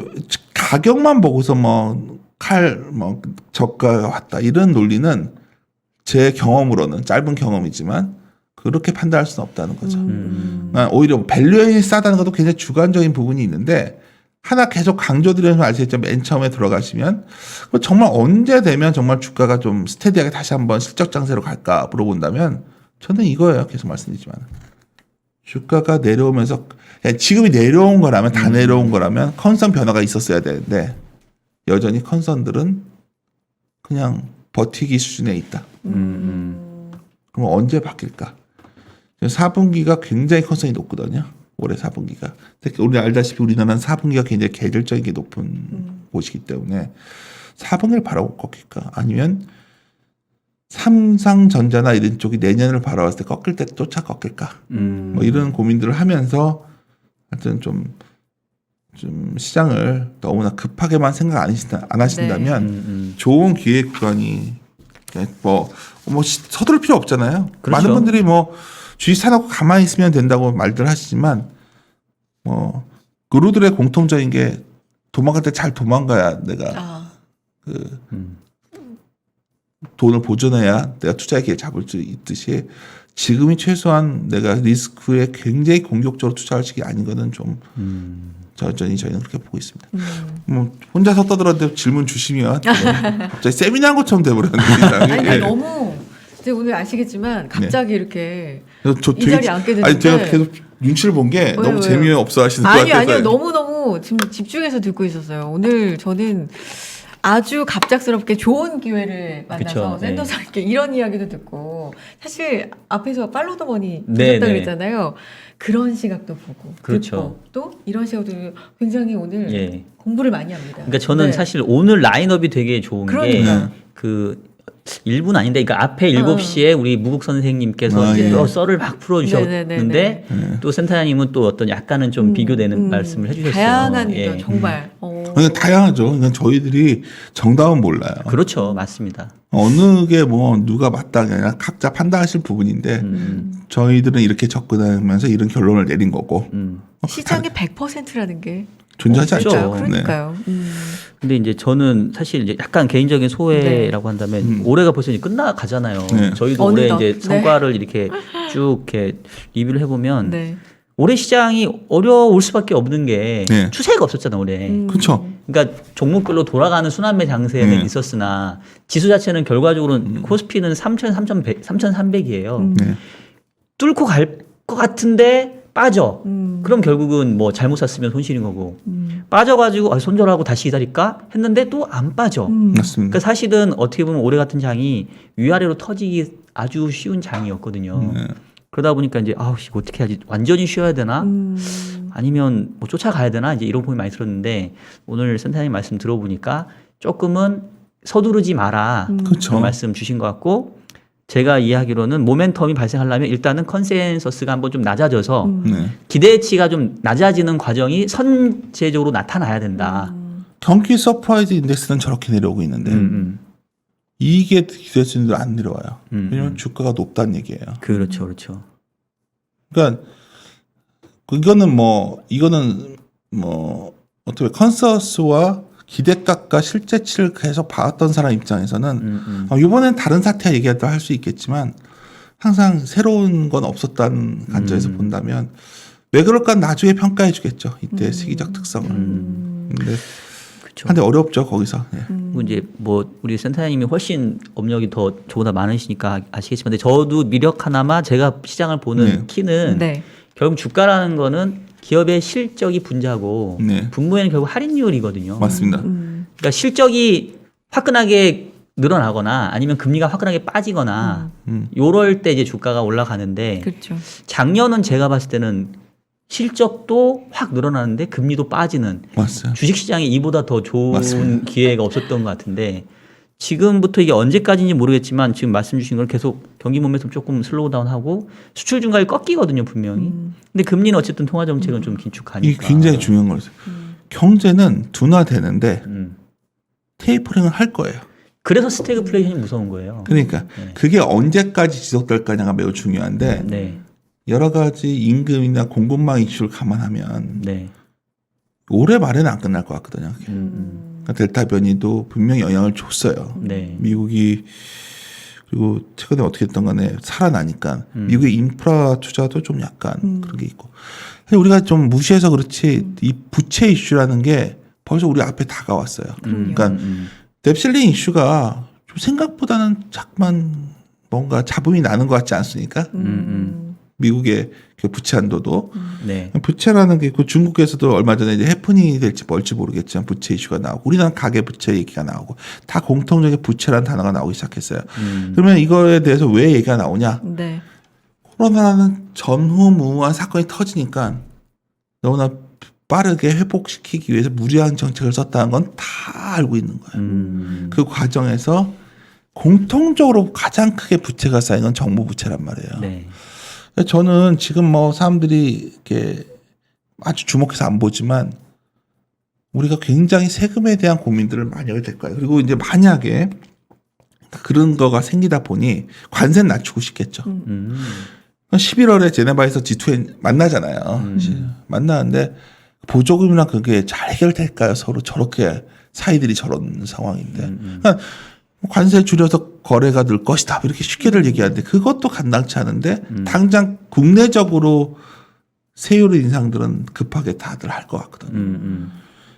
가격만 보고서 뭐 저가가 왔다 이런 논리는 제 경험으로는 짧은 경험이지만 그렇게 판단할 수는 없다는 거죠. 오히려 밸류에이션이 싸다는 것도 굉장히 주관적인 부분이 있는데 하나 계속 강조드리면 아시겠지만 맨 처음에 들어가시면 정말 언제 되면 정말 주가가 좀 스테디하게 다시 한번 실적 장세로 갈까 물어본다면 저는 이거예요. 계속 말씀드리지만 주가가 내려오면서 지금이 내려온 거라면 다 내려온 거라면 컨선 변화가 있었어야 되는데 여전히 컨선들은 그냥 버티기 수준에 있다. 그럼 언제 바뀔까? 4분기가 굉장히 컨선이 높거든요. 올해 4분기가. 특히 우리 알다시피 우리나라는 4분기가 굉장히 계절적인 게 높은 곳이기 때문에 4분기를 바라고 꺾일까? 아니면 삼성전자나 이런 쪽이 내년을 바라봤을 때 꺾일 때 쫓아 꺾일까? 뭐 이런 고민들을 하면서 하여튼 좀 시장을 너무나 급하게만 생각 안 하신다면 좋은 기회 구간이 뭐 서두를 필요 없잖아요. 그렇죠. 많은 분들이 뭐 주식 사놓고 가만히 있으면 된다고 말들 하시지만 뭐 그루들의 공통적인 게 도망갈 때 잘 도망가야 내가 돈을 보존해야 내가 투자의 기회 잡을 수 있듯이 지금이 최소한 내가 리스크에 굉장히 공격적으로 투자할 시기 아닌 거는 좀 여전히 저희는 그렇게 보고 있습니다. 뭐 혼자서 떠들었는데 질문 주시면 갑자기 세미나한 것처럼 돼버렸는데 아니 너무 제가 오늘 아시겠지만 갑자기 이렇게 이 자리에 앉게 됐는데 아니 제가 계속 눈치를 본 게 너무 재미없어 하시는 것 같아서 아니요 너무 지금 집중해서 듣고 있었어요. 오늘 저는 아주 갑작스럽게 좋은 기회를 만나서 샌더스께 이런 이야기도 듣고 사실 앞에서 팔로우 더 머니 보셨다고 그랬잖아요. 그런 시각도 보고 그렇죠. 듣고 또 이런 시각도 굉장히 오늘 공부를 많이 합니다. 그러니까 저는 사실 오늘 라인업이 되게 좋은 게 그 1분 아닌데 그러니까 앞에 7시에 우리 무국 선생님께서 이제 또 썰을 막 풀어주셨는데 또 센터장님은 또 어떤 약간은 좀 비교되는 말씀을 해주셨어요. 다양한 정말 그냥 다양하죠. 그냥 저희들이 정답은 몰라요. 그렇죠. 맞습니다. 어느 게 뭐 누가 맞다가 아니라 각자 판단하실 부분인데 저희들은 이렇게 접근하면서 이런 결론을 내린 거고 시장의 100%라는 게 존재하지 없죠. 않죠. 그러니까요. 근데 이제 저는 사실 이제 약간 개인적인 소회라고 한다면 올해가 벌써 이제 끝나가잖아요. 네. 저희도 올해 어느덧. 이제 성과를 이렇게 쭉 이렇게 리뷰를 해보면 네. 올해 시장이 어려울 수밖에 없는 게 네. 추세가 없었잖아 올해. 그렇죠. 그러니까 종목별로 돌아가는 순환매 장세는 있었으나 지수 자체는 결과적으로는 코스피는 3,300이에요. 네. 뚫고 갈 것 같은데 빠져. 그럼 결국은 뭐 잘못 샀으면 손실인 거고 빠져가지고 손절하고 다시 기다릴까 했는데 또 안 빠져. 맞습니다. 그러니까 사실은 어떻게 보면 올해 같은 장이 위아래로 터지기 아주 쉬운 장이었거든요. 그러다 보니까 이제 어떻게 하지? 완전히 쉬어야 되나? 아니면 뭐 쫓아가야 되나? 이제 이런 고민 많이 들었는데 오늘 센터장님 말씀 들어보니까 조금은 서두르지 마라. 그렇죠. 그런 말씀 주신 것 같고 제가 이해하기로는 모멘텀이 발생하려면 일단은 컨센서스가 한번 좀 낮아져서 네. 기대치가 좀 낮아지는 과정이 선제적으로 나타나야 된다. 경기 서프라이즈 인덱스는 저렇게 내려오고 있는데 이게 기대치도 안 내려와요. 왜냐면 주가가 높다는 얘기예요. 그렇죠, 그렇죠. 그러니까 이거는 어떻게 보면 컨센서스와 기대값과 실제치를 계속 봐왔던 사람 입장에서는 이번엔 다른 사태 얘기도 할 수 있겠지만 항상 새로운 건 없었다는 관점에서 본다면 왜 그럴까 나중에 평가해 주겠죠. 이때 시기적 특성을. 근데 한데 어렵죠 거기서. 예. 그리고 이제 뭐 우리 센터장님이 훨씬 업력이 더 저보다 많으시니까 아시겠지만 근데 저도 미력 하나마 제가 시장을 보는 키는 네. 결국 주가라는 거는 기업의 실적이 분자고 네. 분모에는 결국 할인율이거든요. 맞습니다. 그러니까 실적이 화끈하게 늘어나거나 아니면 금리가 화끈하게 빠지거나 요럴 때 이제 주가가 올라가는데 그렇죠. 작년은 제가 봤을 때는 실적도 확 늘어나는데 금리도 빠지는 맞아요. 주식시장이 이보다 더 좋은 맞습니다. 기회가 없었던 것 같은데 지금부터 이게 언제까지인지 모르겠지만 지금 말씀 주신 걸 계속 경기 모멘텀 조금 슬로우 다운하고 수출 증가율 꺾이거든요 분명히. 근데 금리는 어쨌든 통화 정책은 좀 긴축하니까. 이게 굉장히 중요한 거예요. 경제는 둔화되는데 테이퍼링을 할 거예요. 그래서 스태그플레이션이 무서운 거예요. 그러니까 네. 그게 언제까지 지속될 거냐가 매우 중요한데 네, 여러 가지 임금이나 공급망 이슈를 감안하면 네. 올해 말에는 안 끝날 것 같거든요. 그러니까 델타 변이도 분명히 영향을 줬어요. 네. 미국이 그리고 최근에 어떻게 됐던 간에 살아나니까 미국의 인프라 투자도 좀 약간 그런 게 있고 우리가 좀 무시해서 그렇지 이 부채 이슈라는 게 벌써 우리 앞에 다가왔어요. 그러니까 뎁실링 이슈가 좀 생각보다는 자꾸만 뭔가 잡음이 나는 것 같지 않습니까? 미국의 그 부채 한도도 네. 부채라는 게 있고 중국에서도 얼마 전에 이제 해프닝이 될지 뭘지 모르겠지만 부채 이슈가 나오고 우리나라 가계 부채 얘기가 나오고 다 공통적인 부채라는 단어가 나오기 시작했어요. 그러면 이거에 대해서 왜 얘기가 나오냐? 네. 코로나라는 전후무후한 사건이 터지니까 너무나 빠르게 회복시키기 위해서 무리한 정책을 썼다는 건 다 알고 있는 거예요. 그 과정에서 공통적으로 가장 크게 부채가 쌓인 건 정부 부채란 말이에요. 네. 저는 지금 뭐 사람들이 이렇게 아주 주목해서 안 보지만 우리가 굉장히 세금에 대한 고민들을 많이 하게 될 거예요. 그리고 이제 만약에 그런 거가 생기다 보니 관세는 낮추고 싶겠죠. 11월에 제네바에서 G20 만나잖아요. 만나는데 보조금이나 그게 잘 해결될까요? 서로 저렇게 사이들이 저런 상황인데. 그러니까 관세 줄여서 거래가 늘 것이다. 이렇게 쉽게들 얘기하는데 그것도 감당치 않은데 당장 국내적으로 세율 인상들은 급하게 다들 할 것 같거든요.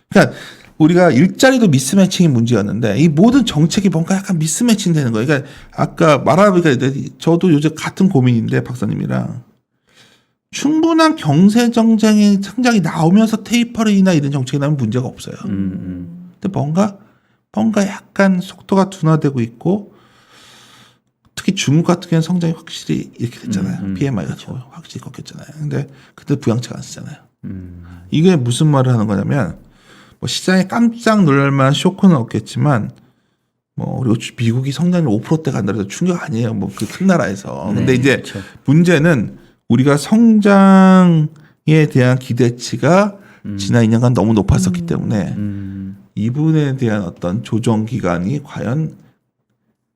그러니까 우리가 일자리도 미스매칭이 문제였는데 이 모든 정책이 뭔가 약간 미스매칭 되는 거예요. 그러니까 아까 말하니까 저도 요즘 같은 고민인데 박사님이랑 충분한 경제 정쟁의 성장이 나오면서 테이퍼링이나 이런 정책이 나면 문제가 없어요. 근데 뭔가 약간 속도가 둔화되고 있고 특히 중국 같은 경우는 성장이 확실히 이렇게 됐잖아요. PMI가 확실히 꺾였잖아요. 근데 그때 부양책 안 쓰잖아요. 이게 무슨 말을 하는 거냐면 뭐 시장에 깜짝 놀랄 만한 쇼크는 없겠지만 뭐 그리고 미국이 성장률 5%대 간다 해서 충격 아니에요. 뭐 그 큰 나라에서. 근데 이제 그렇죠. 문제는 우리가 성장에 대한 기대치가 지난 2년간 너무 높았었기 때문에 이 부분에 대한 어떤 조정 기간이 과연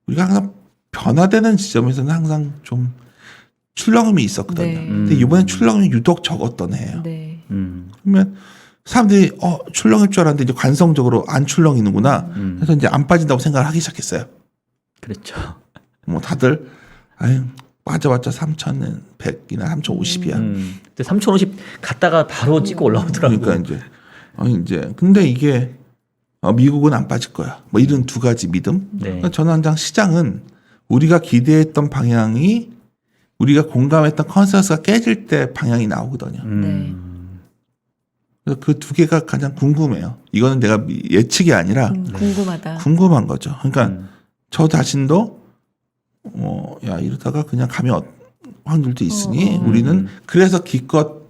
우리가 항상 변화되는 지점에서는 항상 좀 출렁임이 있었거든요. 네. 근데 이번에 출렁임이 유독 적었던 해예요. 네. 그러면 사람들이 출렁일 줄 알았는데 이제 관성적으로 안 출렁이는구나. 그래서 이제 안 빠진다고 생각을 하기 시작했어요. 그렇죠. 뭐 다들 아유 빠져봤자 3,100이나 3,050이야. 근데 3,050 갔다가 바로 찍고 올라오더라고요. 그러니까 이제 근데 이게 미국은 안 빠질 거야. 뭐 이런 두 가지 믿음. 네. 그러니까 저는 항상 시장은 우리가 기대했던 방향이 우리가 공감했던 컨센서스가 깨질 때 방향이 나오거든요. 네. 그래서 그 두 개가 가장 궁금해요. 이거는 내가 예측이 아니라 궁금하다. 궁금한 거죠. 그러니까 저 자신도 야 이러다가 그냥 가면 확률도 있으니 우리는 그래서 기껏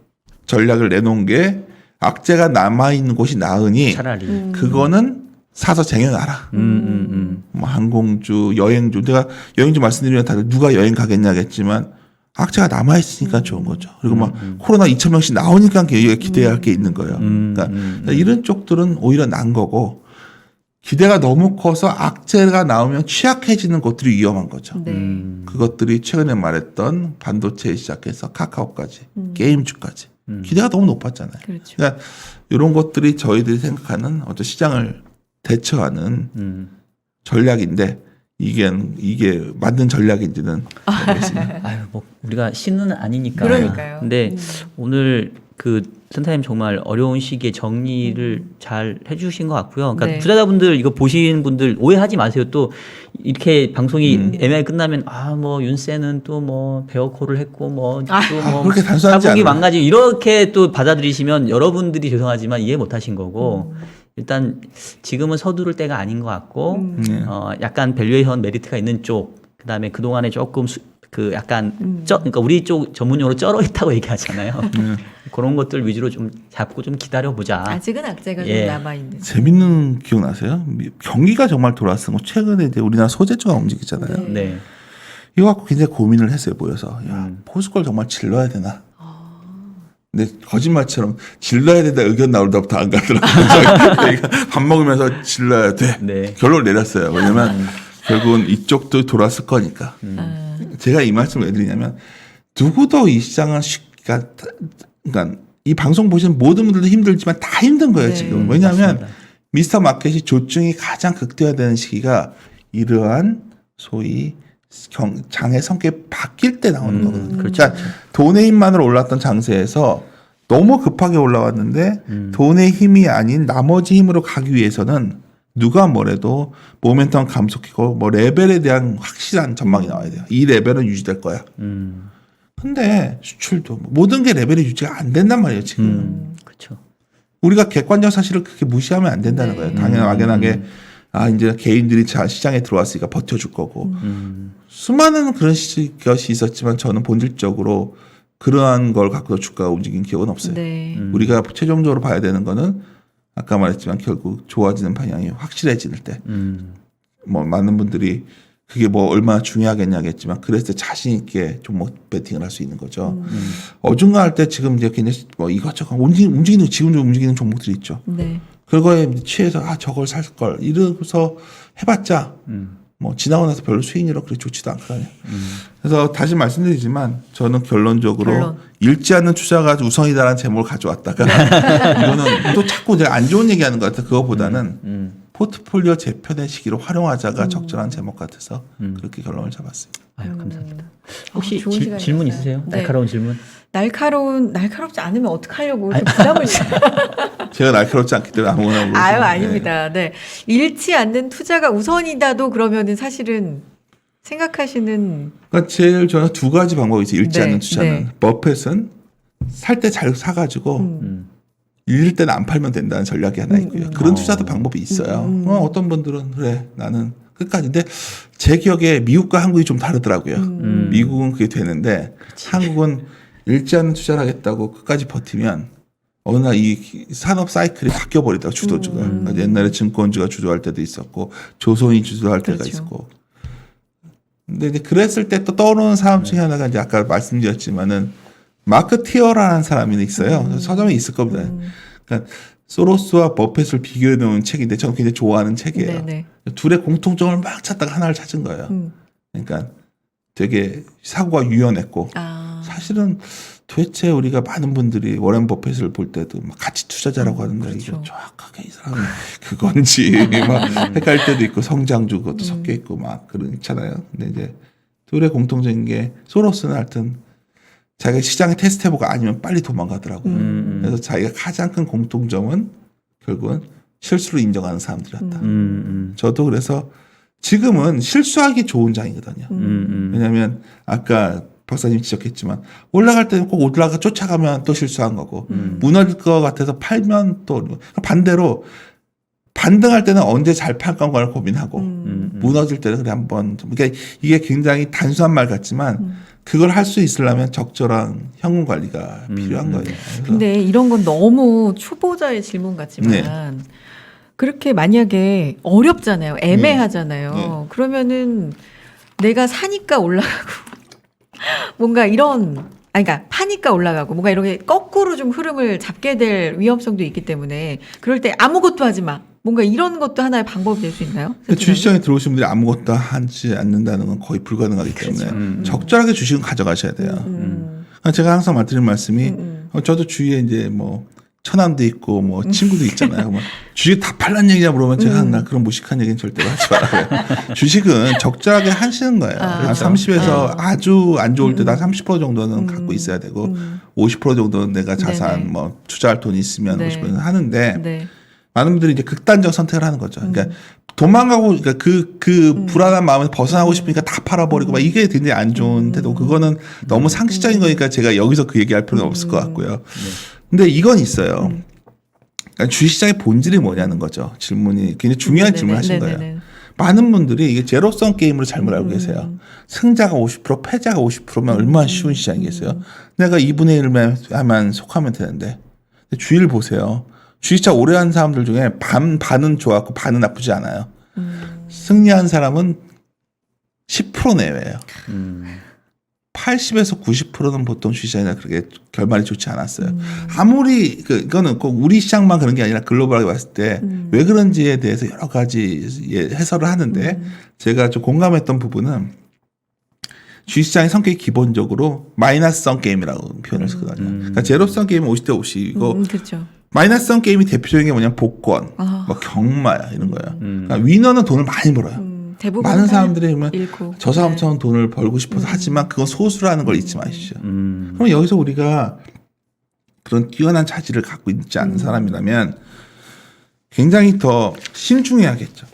전략을 내놓은 게 악재가 남아 있는 곳이 나으니 차라리. 그거는 사서 쟁여놔라. 뭐 항공주, 여행주. 내가 여행주 말씀드리면 다들 누가 여행 가겠냐겠지만 악재가 남아 있으니까 좋은 거죠. 그리고 막 코로나 2,000명씩 나오니까 기대할 게 있는 거예요. 그러니까 이런 쪽들은 오히려 난 거고 기대가 너무 커서 악재가 나오면 취약해지는 것들이 위험한 거죠. 네. 그것들이 최근에 말했던 반도체에 시작해서 카카오까지 게임주까지 기대가 너무 높았잖아요. 그렇죠. 그러니까 이런 것들이 저희들이 생각하는 어떤 시장을 대처하는 전략인데 이게 맞는 전략인지는 모르겠습니다. 아유, 뭐 우리가 신은 아니니까. 그러니까요. 근데 오늘 그 센터님 정말 어려운 시기에 정리를 잘 해주신 것 같고요. 그러니까 네. 투자자분들 이거 보신 분들 오해하지 마세요. 또 이렇게 방송이 애매하게 끝나면 뭐 윤세는 또 뭐 베어콜을 했고 뭐 또 뭐 그렇게 단순하지 사복이 않아요. 망가지 이렇게 또 받아들이시면 여러분들이 죄송하지만 이해 못하신 거고. 일단 지금은 서두를 때가 아닌 것 같고 약간 밸류에이션 메리트가 있는 쪽 그다음에 그동안에 조금 그 약간 그러니까 우리 쪽 전문용어로 쩔어 있다고 얘기하잖아요. 그런 것들 위주로 좀 잡고 좀 기다려 보자. 아직은 악재가 예. 좀 남아 있는. 재밌는 기억나세요? 경기가 정말 돌아왔은 거 최근에 이제 우리나라 소재주가 움직이잖아요. 네. 이거 갖고 굉장히 고민을 했어요. 모여서 야 포스코를 정말 질러야 되나? 근데 거짓말처럼 질러야 된다 의견 나올 때부터 안 가더라고요. 그러니까 밥 먹으면서 질러야 돼. 네. 결론을 내렸어요. 왜냐면 결국은 이쪽도 돌았을 거니까. 제가 이 말씀을 왜 드리냐면 누구도 이 시장은 그러니까 이 방송 보시는 모든 분들도 힘들지만 다 힘든 거예요. 네. 지금. 왜냐하면 맞습니다. 미스터 마켓이 조증이 가장 극대화되는 시기가 이러한 소위 장의 성격이 바뀔 때 나오는 거거든요. 그렇죠. 그러니까 돈의 힘만으로 올랐던 장세에서 너무 급하게 올라왔는데 돈의 힘이 아닌 나머지 힘으로 가기 위해서는 누가 뭐래도 모멘텀 감속이고 뭐 레벨에 대한 확실한 전망이 나와야 돼요. 이 레벨은 유지될 거야. 근데 수출도 모든 게 레벨이 유지가 안 된단 말이에요. 지금 그렇죠. 우리가 객관적 사실을 그렇게 무시하면 안 된다는 네. 거예요. 당연히 막연하게 이제 개인들이 시장에 들어왔으니까 버텨줄 거고 수많은 그런 것이 있었지만 저는 본질적으로 그러한 걸 갖고 주가가 움직인 기억은 없어요. 네. 우리가 최종적으로 봐야 되는 거는 아까 말했지만 결국 좋아지는 방향이 확실해질 때 뭐 많은 분들이 그게 뭐 얼마나 중요하겠냐겠지만 그랬을 때 자신 있게 종목 베팅을 할 수 있는 거죠. 어중간할 때 지금 이제 굉장히 뭐 이것저것 움직이는 지금도 움직이는 종목들이 있죠. 네. 그거에 취해서 저걸 살 걸 이러고서 해봤자 뭐 지나고 나서 별로 수익률은 그렇게 좋지도 않거든요. 그래서 다시 말씀드리지만 저는 결론. 읽지 않는 투자가 우선이다라는 제목을 가져왔다가 이거는 또 자꾸 제가 안 좋은 얘기하는 것 같아요. 그거보다는 포트폴리오 재편의 시기로 활용하자가 적절한 제목 같아서 그렇게 결론을 잡았습니다. 아유, 감사합니다. 혹시 좋은 시간이었어요. 질문 있으세요? 네. 날카로운 질문? 날카롭지 않으면 어떡하려고 좀 부담을 제가 날카롭지 않기 때문에 아무거나 물어보세요. 아유, 아닙니다. 네. 잃지 않는 투자가 우선이다도 그러면은 사실은 생각하시는 그러니까 제일 저는 두 가지 방법이 있어요. 읽지 네, 않는 투자는. 네. 버펫은 살 때 잘 사가지고 잃을 때는 안 팔면 된다는 전략이 하나 있고요. 그런 투자도 방법이 있어요. 어떤 분들은 그래 나는 끝까지. 근데 제 기억에 미국과 한국이 좀 다르더라고요. 미국은 그게 되는데 한국은 읽지 않는 투자를 하겠다고 끝까지 버티면 어느 날 이 산업 사이클이 바뀌어 버리다가 주도주가 그러니까 옛날에 증권주가 주도할 때도 있었고 조선이 주도할 때가 그렇죠. 있었고. 근데 이제 그랬을 때 또 떠오르는 사람 중에 하나가 이제 아까 말씀드렸지만은 마크 티어라는 사람이 있어요. 서점에 있을 겁니다. 그러니까 소로스와 버펫을 비교해 놓은 책인데 저는 굉장히 좋아하는 책이에요. 네네. 둘의 공통점을 막 찾다가 하나를 찾은 거예요. 그러니까 되게 사고가 유연했고 사실은 도대체 우리가 많은 분들이 워렌 버핏을 볼 때도 막 가치 투자자라고 하는데 그렇죠. 이게 정확하게 이 사람이 그건지 막 헷갈릴 때도 있고 성장주 그것도 섞여 있고 막 그렇잖아요. 근데 이제 둘의 공통적인 게 소로스는 하여튼 자기가 시장에 테스트해보고 아니면 빨리 도망가더라고요. 그래서 자기가 가장 큰 공통점은 결국은 실수를 인정하는 사람들이었다. 저도 그래서 지금은 실수하기 좋은 장이거든요. 왜냐하면 아까 박사님 지적했지만 올라갈 때는 꼭 올라가 쫓아가면 또 실수한 거고 무너질 것 같아서 팔면 또 반대로 반등할 때는 언제 잘 팔 건가를 고민하고 무너질 때는 그래 한번 그러니까 이게 굉장히 단순한 말 같지만 그걸 할 수 있으려면 적절한 현금 관리가 필요한 거예요. 그래서 근데 이런 건 너무 초보자의 질문 같지만 네. 그렇게 만약에 어렵잖아요. 애매하잖아요. 네. 그러면은 내가 사니까 올라가고 뭔가 이런 그러니까 파니까 올라가고 뭔가 이렇게 거꾸로 좀 흐름을 잡게 될 위험성도 있기 때문에 그럴 때 아무것도 하지 마. 뭔가 이런 것도 하나의 방법이 될 수 있나요? 주식시장에 들어오신 분들이 아무것도 하지 않는다는 건 거의 불가능하기 때문에 적절하게 주식은 가져가셔야 돼요. 제가 항상 드리는 말씀이 저도 주위에 이제 뭐 처남도 있고 뭐 친구도 있잖아요. 뭐 주식 다 팔란 얘기냐 물어보면 제가 나 그런 무식한 얘기는 절대로 하지 말아요. 주식은 적절하게 하시는 거예요. 한 30에서 아주 안 좋을 때다 30% 정도는 갖고 있어야 되고 50% 정도는 내가 자산 네네. 뭐 투자할 돈이 있으면 네. 50%는 하는데 네. 많은 분들이 이제 극단적 선택을 하는 거죠. 그러니까 도망가고 그러니까 그 불안한 마음에서 벗어나고 싶으니까 다 팔아버리고 막 이게 굉장히 안 좋은 태도. 그거는 너무 상식적인 거니까 제가 여기서 그 얘기할 필요는 없을 것 같고요. 근데 이건 있어요. 그러니까 주식시장의 본질이 뭐냐는 거죠. 질문이 굉장히 중요한 네네네. 질문을 하신 거예요. 네네네. 많은 분들이 이게 제로섬 게임으로 잘못 알고 계세요. 승자가 50%, 패자가 50%면 얼마나 쉬운 시장이겠어요. 내가 2분의 1만 속하면 되는데. 근데 주위를 보세요. 주식시장 오래 한 사람들 중에 반은 좋았고 반은 나쁘지 않아요. 승리한 사람은 10% 내외예요. 80에서 90%는 보통 주식시장이나 그렇게 결말이 좋지 않았어요. 아무리 이거는 꼭 우리 시장만 그런 게 아니라 글로벌하게 봤을 때 왜 그런지에 대해서 여러 가지 해설을 하는데 제가 좀 공감했던 부분은 주식시장의 성격이 기본적으로 마이너스성 게임이라고 표현을 쓰거든요. 그러니까 제로성 게임은 50대 50이고 그렇죠. 마이너스성 게임이 대표적인 게 뭐냐면 복권, 아. 뭐 경마야 이런 거예요. 그러니까 위너는 돈을 많이 벌어요. 대부분 많은 사람들이 그러면 잃고. 저 사람처럼 돈을 벌고 싶어서 하지만 그건 소수라는 걸 잊지 마시죠. 그럼 여기서 우리가 그런 뛰어난 차질을 갖고 있지 않은 사람이라면 굉장히 더 신중해야겠죠.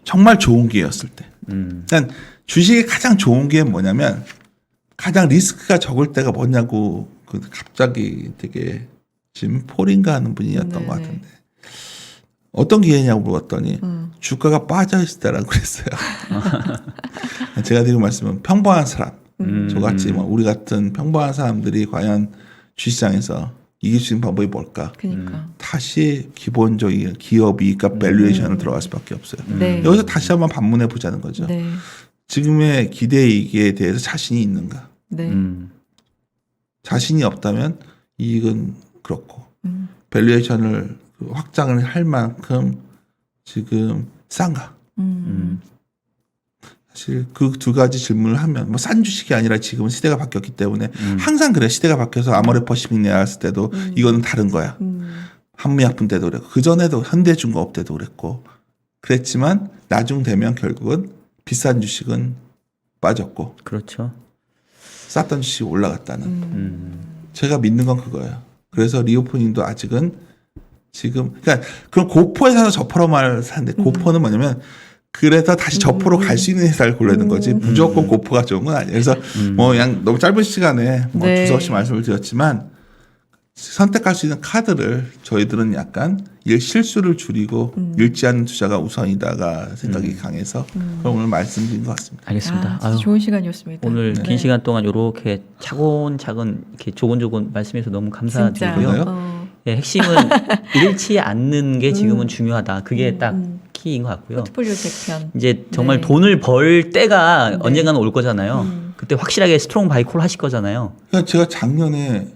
정말 좋은 기회였을 때. 일단 주식의 가장 좋은 기회는 뭐냐면 가장 리스크가 적을 때가 뭐냐고 갑자기 되게 짐 폴인가 하는 분이었던 네네. 것 같은데 어떤 기회냐고 물었더니 주가가 빠져있을 때라고 그랬어요. 제가 드린 말씀은 평범한 사람 저같이 뭐 우리 같은 평범한 사람들이 과연 주식시장에서 이길 수 있는 방법이 뭘까? 그러니까. 다시 기본적인 기업 이익과 밸류에이션을 들어갈 수밖에 없어요. 네. 여기서 다시 한번 반문해 보자는 거죠. 네. 지금의 기대 이익에 대해서 자신이 있는가? 네. 자신이 없다면 이익은 그렇고 밸류에이션을 확장을 할 만큼 지금 싼가? 사실 그 두 가지 질문을 하면 뭐 싼 주식이 아니라 지금은 시대가 바뀌었기 때문에 항상 그래. 시대가 바뀌어서 아모레퍼시픽 내놨을 때도 이거는 다른 거야. 한미약품 때도 그랬고 그 전에도 현대중공업 때도 그랬고 그랬지만 나중 되면 결국은 비싼 주식은 빠졌고 그렇죠. 쌌던 주식이 올라갔다는 제가 믿는 건 그거예요. 그래서 리오프닝도 아직은 지금 그러니까 그런 고포에 사서 저포로 말 사는데 고포는 뭐냐면 그래서 다시 저포로 갈 수 있는 회사를 고르는 거지 무조건 고포가 좋은 건 아니에요. 그래서 뭐 그냥 너무 짧은 시간에 뭐 네. 두서없이 말씀을 드렸지만 선택할 수 있는 카드를 저희들은 약간 실수를 줄이고 잃지 않는 투자가 우선이다가 생각이 강해서 그럼 오늘 말씀드린 것 같습니다. 알겠습니다. 진짜 아유, 좋은 시간이었습니다. 오늘 네. 긴 시간 동안 이렇게 차근차근 이렇게 조곤조곤 말씀해서 너무 진짜. 감사드리고요. 예, 핵심은 잃지 않는 게 지금은 중요하다. 그게 딱 키인 것 같고요. 포트폴리오 재편. 이제 정말 네. 돈을 벌 때가 네. 언젠가는 올 거잖아요. 그때 확실하게 스트롱 바이콜 하실 거잖아요. 그러니까 제가 작년에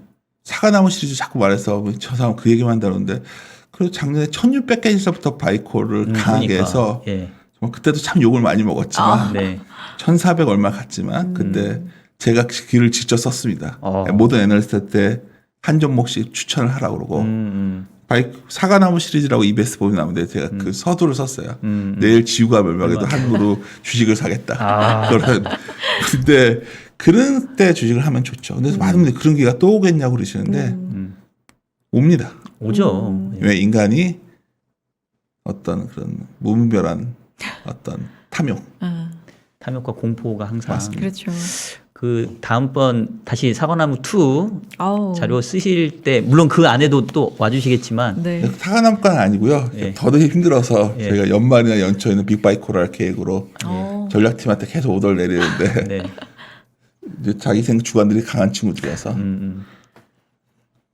사과나무 시리즈 자꾸 말해서 저 사람 그 얘기만 한다는데 그리고 작년에 1600개에서부터 바이코를 강하게 그러니까. 해서 예. 정말 그때도 참 욕을 많이 먹었지만 네. 1400 얼마 갔지만 근데 제가 글을 직접 썼습니다. 모든 애널리스트 때 한 종목씩 추천을 하라고 그러고 사과나무 시리즈라고 EBS 보면 나오는데 제가 그 서두를 썼어요. 내일 지구가 멸망해도 한국으로 주식을 사겠다. 근데 그런 때 주식을 하면 좋죠. 근데 많은 분들이 그런 기회가 또 오겠냐고 그러시는데 옵니다. 오죠. 예. 왜 인간이 어떤 그런 무분별한 어떤 탐욕. 탐욕과 공포가 항상. 맞습니다. 그렇죠. 그 다음번 다시 사과나무 2 아우. 자료 쓰실 때 물론 그 안에도 또 와주시겠지만 네. 사과나무과는 아니고요. 예. 더 힘들어서 예. 저희가 연말이나 연초에는 빅바이코를 할 계획으로 전략팀한테 계속 오더를 내리는데 네. 이제 자기 생 주관들이 강한 친구들이어서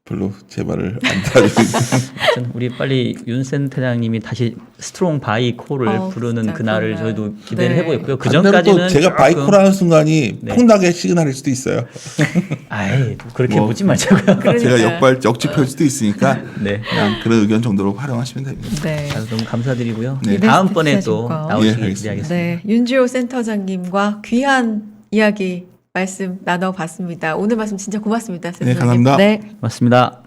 별로 제 말을 안 들어주고 하여튼 우리 빨리 윤 센터장님이 다시 스트롱 바이코를 부르는 진짜 그날을 그런가요? 저희도 기대를 네. 해보겠고요. 그 반대로 또 전까지는 제가 바이코라는 순간이 네. 퐁나게 시그널일 수도 있어요. 아이 그렇게 뭐, 보지 말자고요. 그러니까요. 제가 역지표일 수도 있으니까 네. 그냥 그런 의견 정도로 활용하시면 됩니다. 네. 자, 너무 감사드리고요. 네. 다음번에 또 기대하실까? 나오시길 예, 알겠습니다. 기대하겠습니다. 네, 윤지호 센터장님과 귀한 이야기 말씀 나눠봤습니다. 오늘 말씀 진짜 고맙습니다. 네, 감사합니다. 네. 고맙습니다.